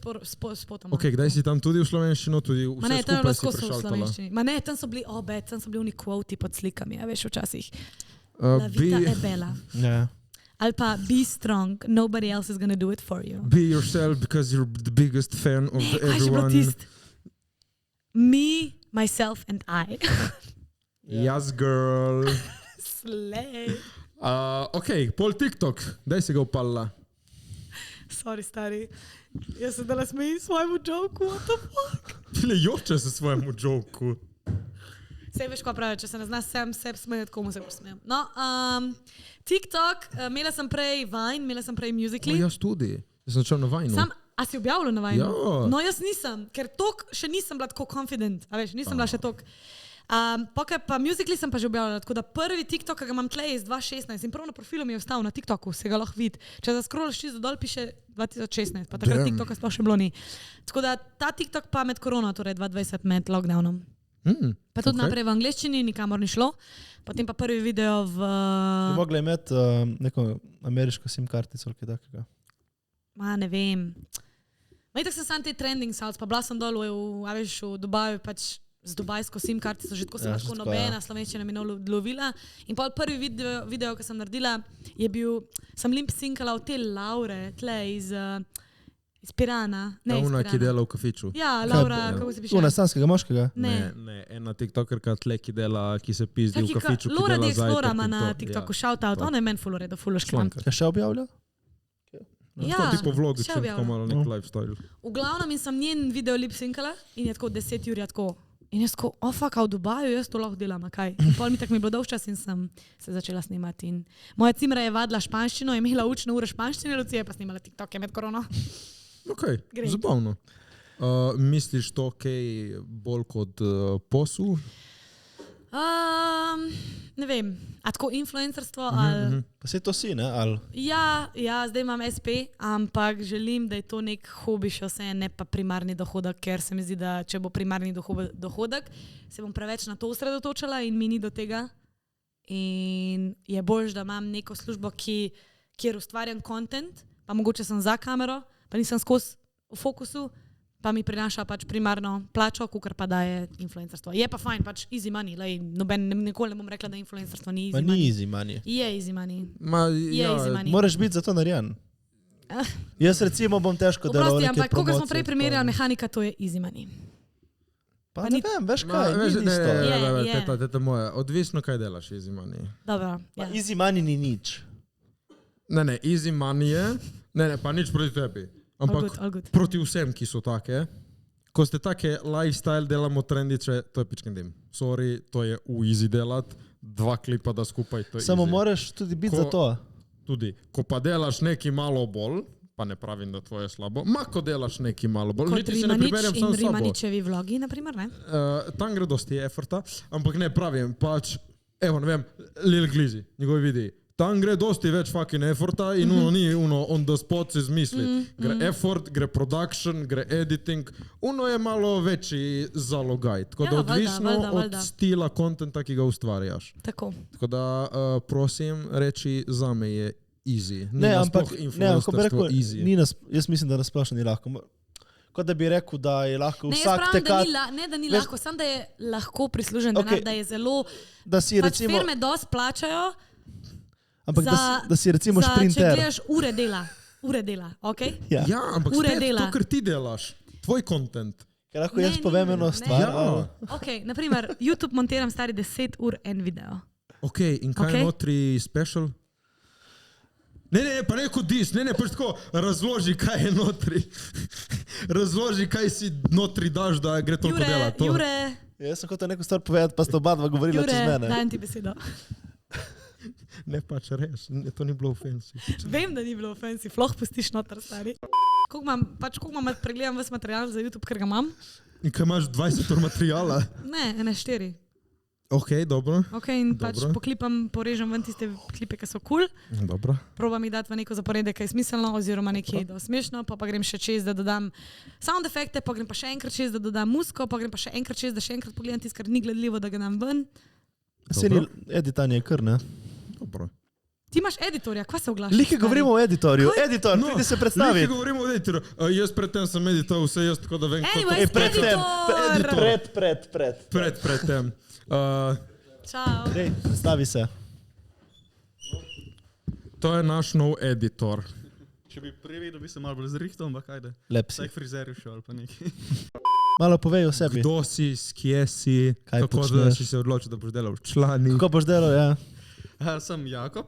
spotoma. Ok, kdaj si tam tudi v slovenščino, tudi Ma vse ne, tam je bilo skupaj si skozi v prešaltala? slovenščini. Ma ne, tam so bili tam so bili oni kvoti pod slikami, a veš včasih. Uh, La vita be, è bella. Ja. Ali pa be strong, nobody else is gonna do it for you. be yourself because you're the biggest fan of Kaj je bilo everyone. tist? Me, myself and I. Yes, girl. Slej. Ok, pol TikTok, daj si ga upalila. Sorry, stari. Jaz se dala smeji svojemu joku, what the fuck? Tile joče se svojemu joku. Sej veš, ko pravi, če se ne znaš sam sebi smejati, komu se boš smejal. No, TikTok, imela sem prej Vine, imela sem prej O, Musical.ly. jaz tudi. Jaz sem začel na Vajnu. Sam, a si objavljal na Vine? Ja. No, jaz nisem, ker tok še nisem bila tako confident, a veš, nisem bila še tok. Pa Musical.ly sem pa že objavljala, tako da prvi TikTok, ki ga imam tle, je iz 2016 in prav na profilu mi je ostal na TikToku, se ga lahko vidi. Če zaskrolaš čisto dol, piše 2016, pa takrat Damn. TikToka sploh še bilo ni. Tako da ta TikTok pa med korono, torej 2020 med lockdownom. Pa tudi ok. naprej v angleščini, nikamor ni šlo. Potem pa prvi video v... Bi mogla imeti neko ameriško SIM kartico ali kaj takega. Ma ne vem. Ma itak sem sam te trending salts, pa bila sem dol a veš, v Dubaju, pač z dubajsko SIM kartico, že tako sem Ja, lahko že tako, nobena ja. slovenščina mi lovila. In pol prvi video, ki sem naredila, je bil, sem limp sinkala v te Laure, tle iz Pirana. Ne, Ja, iz ona, ki Pirana. dela v kafiču. Ja, Laura, kako se piše? Tu, nestanskega moškega? Ne. Ne, ena TikTokerka tle, ki dela, ki se pizdi v Taki kafiču, ki Laura dela di Explora zajtrk ima in na to. TikToku, Ja. shout out, To. ona je meni full uredu, full šklank. Članka. Kaj še objavlja? Ja, Tako tipo vlogi, še če objavlja. tako malo nek lifestyle. V glavnem in sem njen video lip sinkala in je tako 10 ur je tako. In jaz tako, fuck, a v Dubaju, jaz to lahko delam, a kaj. In pol mi tako mi je bilo dolg čas in sem se začela snimati. In moja cimra je vadila španščino, je imela učne ure španščine, Lucija je pa snimala TikToke med korono. Ok, Great. zabavno. Misliš to kaj bolj kot posel? ne vem, a tako influencerstvo ali... Pa se to si, ne? Ali... Ja, zdaj imam SP, ampak želim, da je to nek hobi še vse, ne pa primarni dohodek, ker se mi zdi, da če bo primarni dohodek, se bom preveč na to osredotočala in mi ni do tega. In je bolj, da imam neko službo, kjer ustvarjam content, pa mogoče sem za kamero, pa nisem skozi v fokusu, pa mi prinaša pač primarno plačo, kukar pa daje influencerstvo. Je pa fajn, pač easy money, nikoli ne bom rekla, da influencerstvo ni easy Pa money. ni easy money. Je easy money. Je easy money. Moraš biti za to narejen. Jaz recimo bom težko delal Oprosti, neke ampak koga smo promocije, prej tako. primerjali, mehanika, to je easy money. Pa ne vem, veš kaj, ni isto. Je. Teta moja, odvisno kaj delaš, easy money. Dobro, Pa ja. easy money ni nič. Ne, easy money je, pa nič proti tebi, ampak All good. proti vsem, ki so take. Ko ste take lifestyle, delamo trendiče, to je pičken dim. Sorry, to je easy delat, 2 klipa da skupaj, to je Samo easy. moraš tudi biti za to. Tudi, ko pa delaš neki malo bolj, pa ne pravim, da tvoje slabo, ko delaš neki malo bolj, Kot niti se ne Rimanič primerjam in sam s sabo. Rimaničevi vlogi, naprimer, ne? Tam gre dosti efforta, ampak ne pravim, pač, evo, ne vem, Lil Glizi, njegovi videi. Tam gre dosti več fucking efforta in uno ni on the spot se izmisli. Gre effort, gre production, gre editing, uno je malo večji zalogaj. Tako da Ja, odvisno valjda. od stila kontenta, ki ga ustvarjaš. Tako. Tako da prosim, reči zame je easy. Ni Ne, nasploh ampak, ko bi influencerstvo rekel, easy. jaz mislim, da nasplošno ni lahko. Kot da bi rekel, da je lahko Ne, jaz vsak pravim, tekat, da ni Veš- lahko, samo da je lahko prislužen denar, Okej. da je zelo... da si Pač recimo, firme dosti plačajo ampak da si recimo če šprinter. gledaš ure dela, ok? Ja. Ja, ampak Ure spet dela. to, kar ti delaš, tvoj content. Ker lahko jaz Ne, povem ne, eno ne. stvar. Ja. ali- Ok, naprimer, YouTube montiram stari 10 ur en video. Ok, in kaj Okej. je notri special? Ne, pa ne kot dis, ne, pač tako, razloži, kaj je notri. Razloži, kaj si notri daš, da gre toliko dela. To. Jure, Jaz sem hotel neko stvar povedati, pa ste oba dva govorila čez mene. dajem ti besedo. Ne, pač res, to ni bilo offensive. Vem, da ni bilo ofensiv, lahko pustiš noter, stari. Koliko imam, pregledam ves material za YouTube, ker ga imam? In kaj imaš 20 ur materijala? Ne, ene 4. Ok, dobro. Ok, in pač Dobro. poklipam, porežem ven tiste klipe, ki so kul, Dobro. probam jih dati v neko zaporedje, ki je smiselno, oziroma nekaj do smešno, pa grem še čez, da dodam sound efekte, pa grem pa še enkrat čez, da dodam muziko, pa grem pa še enkrat čez, da še enkrat pogledam tisto, kar ni gledljivo, da ga dam ven. Se ni editanje je kar, ne? Dobro. Ti imaš editorja, kva se oglašaš? Like stari? govorimo o editorju. Kaj? Editor, pridi se predstaviti. Nekaj govorimo o editoru. Jaz predtem sem editor, vse jaz tako da vem, Anyways, editor! predtem. Čau. Dej, predstavi se. To je naš nov editor. Če bi prevedel, bi se malo bolj zrihtal, ampak ajde. Lep si. Vsaj frizerju šel ali pa nekaj. Malo povej o sebi. Kdo si, s kje si, Kaj kako da počneš? si se odločil, da boš delal v člani. Kako boš delal, ja? Sem Jakob,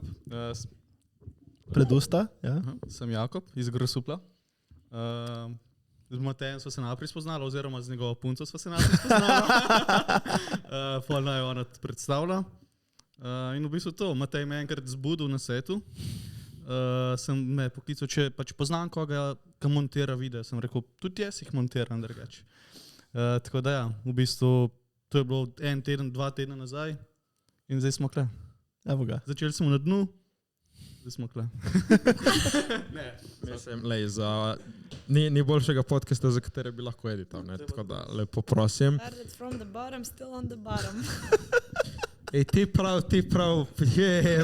Pred usta, ja? sem Jakob iz Grosupla. Z Matejem sva se najprej spoznala, oziroma z njegovo punco sva se najprej spoznala. Pol naj ona predstavlja. In v bistvu to, Matej me je enkrat zbudil na setu. Sem me poklical, če pač poznam koga, ki montira video. Sem rekel, tudi jaz jih montiram drugače. Tako da ja, v bistvu to je bilo 1 teden, 2 tedna nazaj in zdaj smo kle. Evo ga. Začeli smo na dnu, zdaj smo kle. Mislim, lej, ni boljšega podcasta, za katere bi lahko edital, ne? Tako da lepo prosim. Started from the bottom, still on the bottom. Ej, ti prav,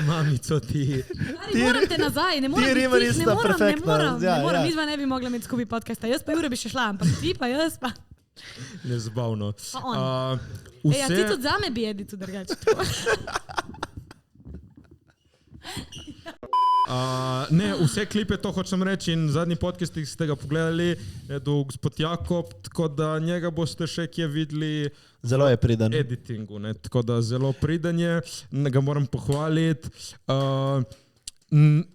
mamico ti. Stari, moram te nazaj, ne morem. ti biti rimani tih, sta perfektna, ja, ne moram. ja. Mi dva ne bi mogla imeti skupaj podcasta. Jaz pa Jure bi še šla, ampak ti pa jaz pa. Nezbavno. Pa on. Ej, a ti tudi zame bi editu drugače. Ne, vse klipe to hočem reči in zadnji podcast, ki ste ga pogledali, je do gospod Jakob, tako da njega boste še kje videli Zelo je priden. editingu, ne? Tako da zelo priden je, ga moram pohvaliti.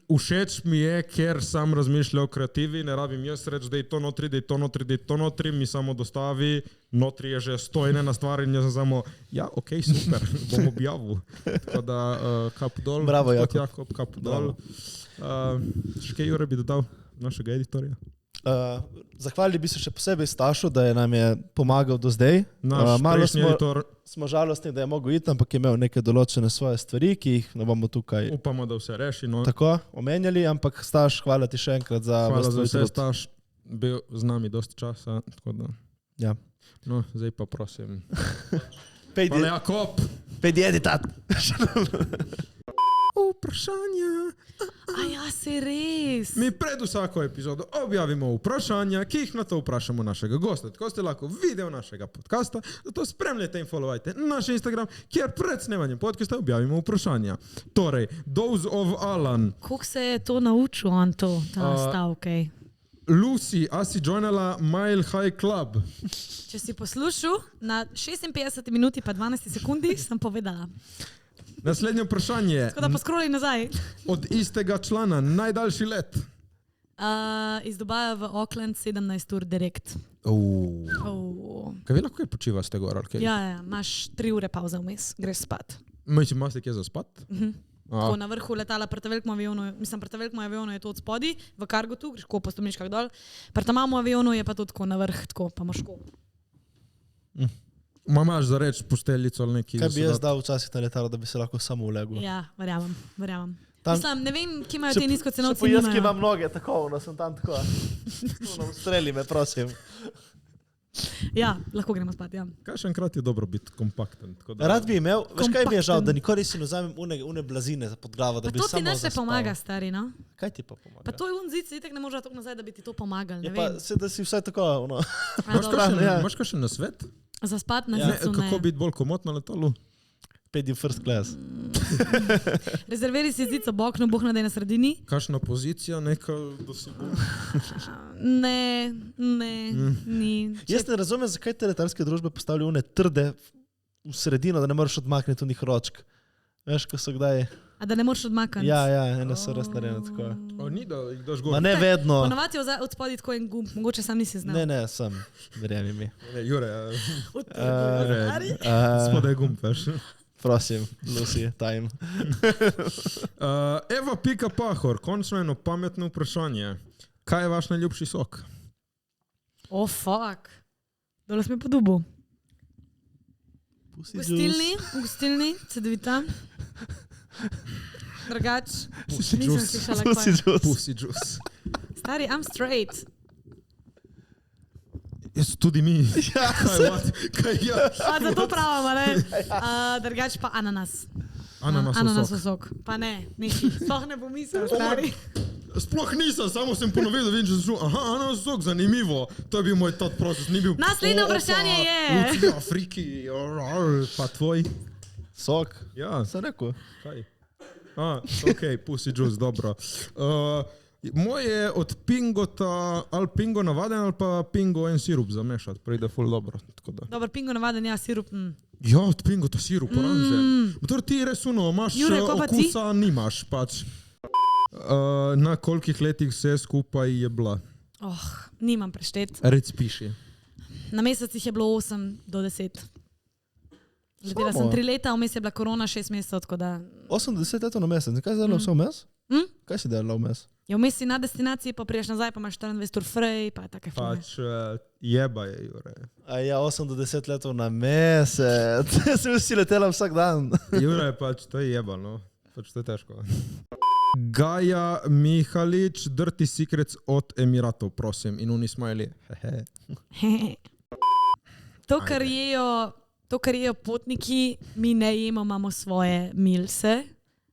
Všeč mi je, ker sam razmišlja o kreativi, ne rabim jaz reči, da je to notri, da je to notri, da je to notri, mi samo dostavi, notri je že 101 stvar in jaz sem samo, ja, ok, super, bom objavil. Tako da kap dol, Bravo, gospod Jakob. Jakob, kap dol. Še kaj Jure bi dodal našega editorja? Zahvalili bi se še posebej Stašu, da je nam je pomagal do zdaj. Naš Malo prejšnji editor, smo žalostni, da je mogel iti, ampak je imel neke določene svoje stvari, ki jih ne bomo tukaj upamo, da vse reši. No. tako omenjali, ampak Staš, hvala ti še enkrat za Hvala vas za tvoj vse, trud. Staš, bil z nami dosti časa. Tako da. Ja. No, zdaj pa prosim. Pejdi, Hvala, Jakob. pejdi editat. Vprašanja. A ja, se res. Mi pred vsako epizodo objavimo vprašanja, ki jih na to vprašamo našega gosta. Tako ste lahko video našega podcasta, zato spremljajte in followajte naš Instagram, kjer pred snemanjem podcasta objavimo vprašanja. Torej, Dose of Alan, Kako se je to naučil on to, ta stavk? Lucy, a si joinala Mile High Club? Če si poslušal, na 56 minuti pa 12 sekundi sem povedala. Naslednje vprašanje. Tako da poskroli nazaj. Od istega člana, najdaljši let. Iz Dubaja v Auckland 17 ur direkt. Kaj vi lahko kaj počiva z tega gor? Okay? Ja, imaš 3 ure pauze vmes, greš spat. Mislim, imaš kje za spat? Tako na vrhu letala, pri velikem avionu, mislim, pri velikem avionu je to od spodaj, v Kargotu, greš ko po stopničkah dol, pri tam malem avionu je pa to tako na vrh, tako pa moško. Imaš za reči posteljico ali neki? Kaj bi jaz dal včasih na letalo, da bi se lahko samo ulegel? Ja, verjamem. Tam- Mislim, ne vem, kje imajo te nizkocenovci. Jaz, ki imam noge, tako, sem tam tako. Streli me, prosim. Ja, lahko gremo spat, ja. Kakšenkrat je dobro biti kompakten. Rad bi imel, veš kaj mi je žal, Kompakten. da nikoli si ne vzamem une blazine pod glavo, da Pa bi to ti samo naš ne zaspal. pomaga, stari, no? Kaj ti pa pomaga? Pa to je unzic, itek ne može tako nazaj, da bi ti to pomagal, ne Je pa, vem. se, da si vsaj tako, ono. A, dobro. ja. Imaš kakšen nasvet? Zaspat na Ja. zicu Kako ne. biti bolj komotno na letalu? Pedi first class. Rezerveri si zico bokno, boh nadej na sredini. Kakšna pozicija, neka, da si bo... Ne, ni. Jaz ne razumem, zakaj te letalske družbe postavljajo une trde v sredino, da ne moreš odmakniti unih ročk. Veš, ko so kdaj... A da ne moreš odmakniti. Ja, ene so res narejene tako. O, ni da jih daš gor. Ma ne vedno. Ponovadi je od spodaj tako en gumb, mogoče sam nisi znal. Ne, sem, verjemi mi. Ne, Jure, Stari. spodaj gumb, veš. Prosim, Lucy, time. Eva Pika Pahor, končno eno pametno vprašanje. Kaj je vaš najljubši sok? Oh, fuck. Dole smo po dubu. Pussy V gostilni, cedevita. Drugač, nisem juice. slišala Pussy kaj. juice. Pussy juice. Stari, I'm straight. Jaz tudi mi. Kaj, what? Kaj ja? Pa zato pravimo, ne? Drugač pa ananas. Ananasov sok. sok. Pa ne, nisi. Sploh ne bom mislil, stari. Sploh nisem, samo sem ponovil, da vem, če sem šel. Aha, ananasov sok, zanimivo. To je bil moj tot proces, ni bil... Naslednje vprašanje je. Lucija, Afriki, pa tvoj. Sok. Ja, Sem rekel. kaj? Ok, pussy juice, dobro. Moj je od pingota, ali pingo navaden, ali pa pingo en sirup zamešati, pride ful dobro. Tako da. Dobar pingo navaden, ja, sirup. Ja, od pingota sirup, oranže. Motor ti res uno, imaš Jure, ko pa ti? okusa, nimaš pač. Na kolikih letih vse skupaj je bila? Oh, nimam preštet. Rec piši. Na mesecih je bilo 8 do 10. Letela sem 3 leta, vmes je bila korona 6 mesecev, tako da... 80 let na mesec. Kaj si delal vse vmes? Kaj si delal vmes? Ja, vmes si na destinaciji, pa priješ nazaj, pa imaš 24 ur frej, pa take filme. Pač jeba je, Jure. A ja, 8 do 10 let na mesec. Sem si letela vsak dan. Jure, pač to je jeba, no. Pač to je težko. Gaja Mihalič, Dirty Secrets od Emiratov, prosim. In oni smajli. To, kar jejo potniki, mi ne jemo, imamo svoje milse,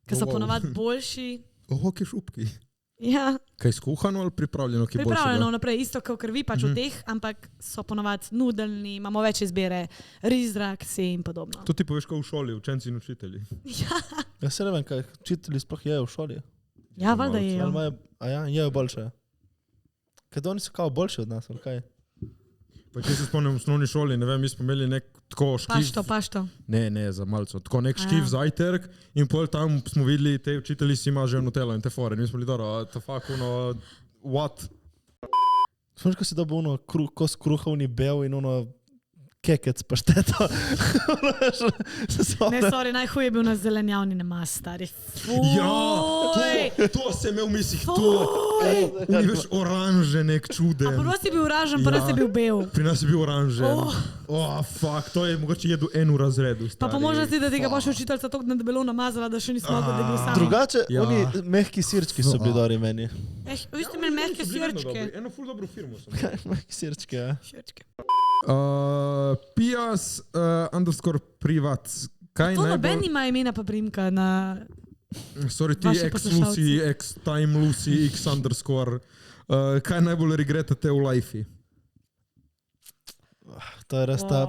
ki so Wow. ponovadi boljši. Oho, ki šupki. Ja, Kaj skuhano ali pripravljeno, ki pripravljeno boljšega? naprej, isto kot krvi, pač v teh, ampak so ponovadi nudelni, imamo več izbire, riz, raksi in podobno. To ti poveš, kot v šoli, učenci in učitelji. Ja se ne vem, kaj učitelji sploh jejo v šoli. Ja, valjda Ali jejo. imajo, a ja, jejo boljše. Kaj da oni so kao boljši od nas, ali kaj? Pa če se spomnim v osnovni šoli, ne vem, mi smo imeli nek tako škif. Pašto. Ne, za malco. Tako nek škif Ja. zajtrk in pol tam smo videli, te učitelji si imajo nutelo in te fore. In mi smo bili dobro, to fuck, ono, what? Spomniš, ko si dobil ono kos kruha, oni bel in ono kekec pašteto. Ne, sorry, najhuj je bil na zelenjavni namaz, stari. Ja, to se me v mislih, ni več oranže, nek čuden. Prvo si bil uražen, prvo si bil bel. Pri nas je bil oranžen. Fuck, to je mogoče jedu en v razredu. Pa po možnosti, da tega boš učiteljica tako debelo namazala, da še nismo mogli, da je bil sam. Drugače, oni mehki sirčki so bili dobri meni. Vi ste imeli mehke sirčke. Eno ful dobro firmo sem. Mehki sirčki, ja. Pias _privat. Kaj To noben najbolj... ima imena pa primka na... Sorry, ti vaši ex-Lucy, ex-time Lucy, x_. Kaj najbolj regretate v lifei? To je res ta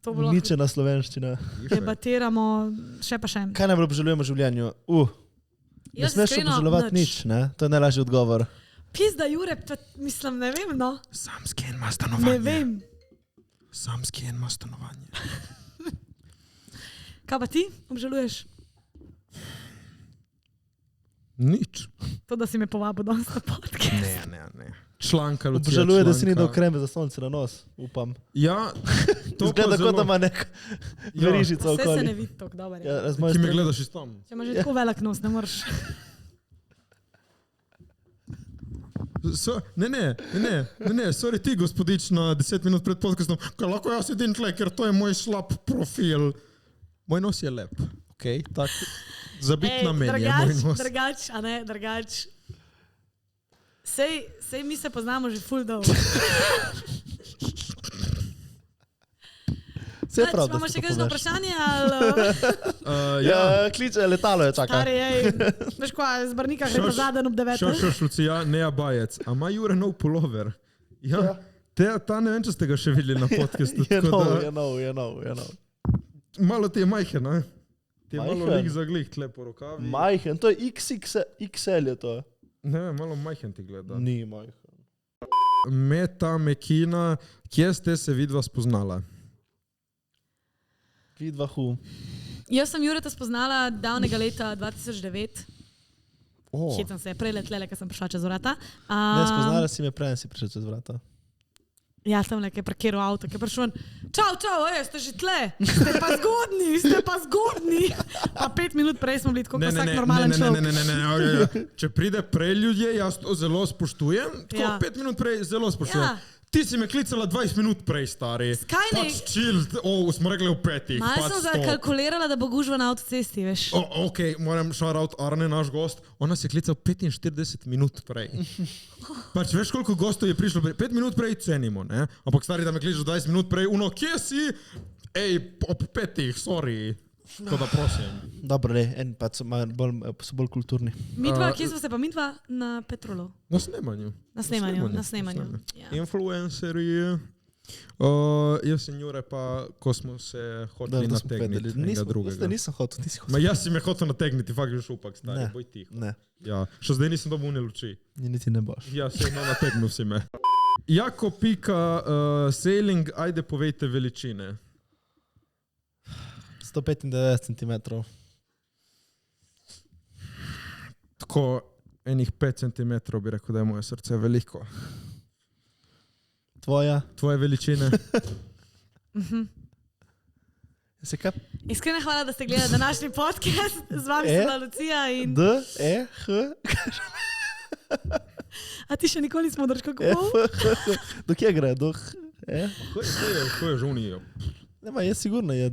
uničena slovenščina. Debatiramo še pa še. Kaj najbolj obžalujemo v življenju? Ne smeš obžalovati nič, ne? To je najlažji odgovor. Pizda Jure, mislim, ne vem, no. Samski en ima stanovanje. Ne vem. Samski en ima stanovanje. Kaj pa ti obžaluješ? Nič. To, da si me povabil danes na podcast. Ne. Članka, Lucija, Obžaluje, da si ni dal kreme za sonce na nos, upam. Ja, to Zgleda, kot da ima nek verižico Vse se ne okoli. vidi tako dobro. Ki me gledaš iz tam. Če imaš že tako velik nos, ne moreš. Ne, sorry ti, gospodič, na 10 minut pred podcastom, kaj lahko jaz sedim tle, ker to je moj slab profil. Moj nos je lep, okej, tak, zabit na meni je moj nos. Drugač. Sej mi se poznamo že ful dolgo. Vse je prav, da imamo si še to kakšno poveš. vprašanje? Ali... Kliče, letalo je čaka. Stari, veš kaj, z Brnika gre pa zaden ob 9. Šoš, Lucija, Neja Bajec. A ima Jure nov pullover? Ja. Ta ne vem, če ste ga še videli na podcastu. Je nov. Malo ti je majhen, ne? Ti je malo Majhen? lik za glih, tle po rokavi. Majhen, to je XL je to. Ne, malo majhen ti gleda. Ni majhen. Meta Mekina, kje ste se vidva spoznala? Vidva hu. Jaz sem Jureta spoznala davnega leta 2009. Hecam se, prej letlele, ker sem prišla čez vrata. Ne, spoznala si me prej, si prišel čez vrata. Ja, tam nekaj parkiral avto, ki je prišel. Čau, ste že tle, ste pa zgodni. Pa 5 minut prej smo bili tako kot vsak normalen človek. Ne. Če pride prej ljudje, jaz to zelo spoštujem. Tako 5 minut prej zelo spoštujem. Ja. Ti si me klicala 20 minut prej, stari. Skaj ne? Pač chill, smo rekli v 5. Malo sem zakalkulirala, da bo gužva na avtocesti, veš. Ok, moram šarovati Arne, naš gost. Ona se je klical 45 minut prej. Pač veš, koliko gostov je prišlo prej? 5 minut prej cenimo, ne? Ampak stari, da me kličeš 20 minut prej, kje si? Ob 5, sorry. Tako da prosim. Dobro, pa so bolj kulturni. Midva, kje smo se pa midva? Na Petrolu. Na snemanju. Na snemanju. Ja. Influencerji. Jaz in Jure pa, ko smo se hoteli nategniti enega drugega. Nisem hotel, nisi hotel. Ma jaz si me hotel nategniti, fakt že šupak, stari, boj tiho. Ne. Ja, še zdaj nisem dobil une luči. Niti ne boš. Ja, se nategnil si me. Jako pika sailing, ajde povejte veličine. 195 cm. Tako enih 5 cm bi rekel, da je moje srce veliko. Tvoje veličine? Iskrena hvala, da ste gledali današnji podcast. Z vami sem Lucija in... A ti še nikoli nismo držali kako? Do kje gre? Ko je žunijo? Nema, je sigurno je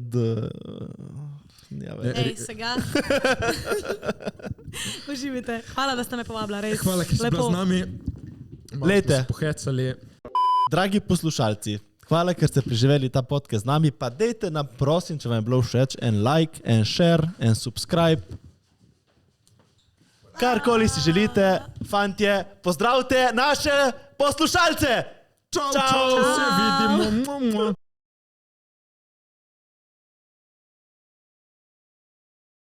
sega. Uživite. Hvala, da ste me povabila, res. Hvala, ki ste bila z nami. Lejte. Pohecali. Dragi poslušalci, hvala, ker ste preživeli ta podcast z nami, pa dejte nam, prosim, če vam je bilo všeč, en like, en share, en subscribe. Karkoli si želite, fantje, pozdravite naše poslušalce! Čau, se vidimo.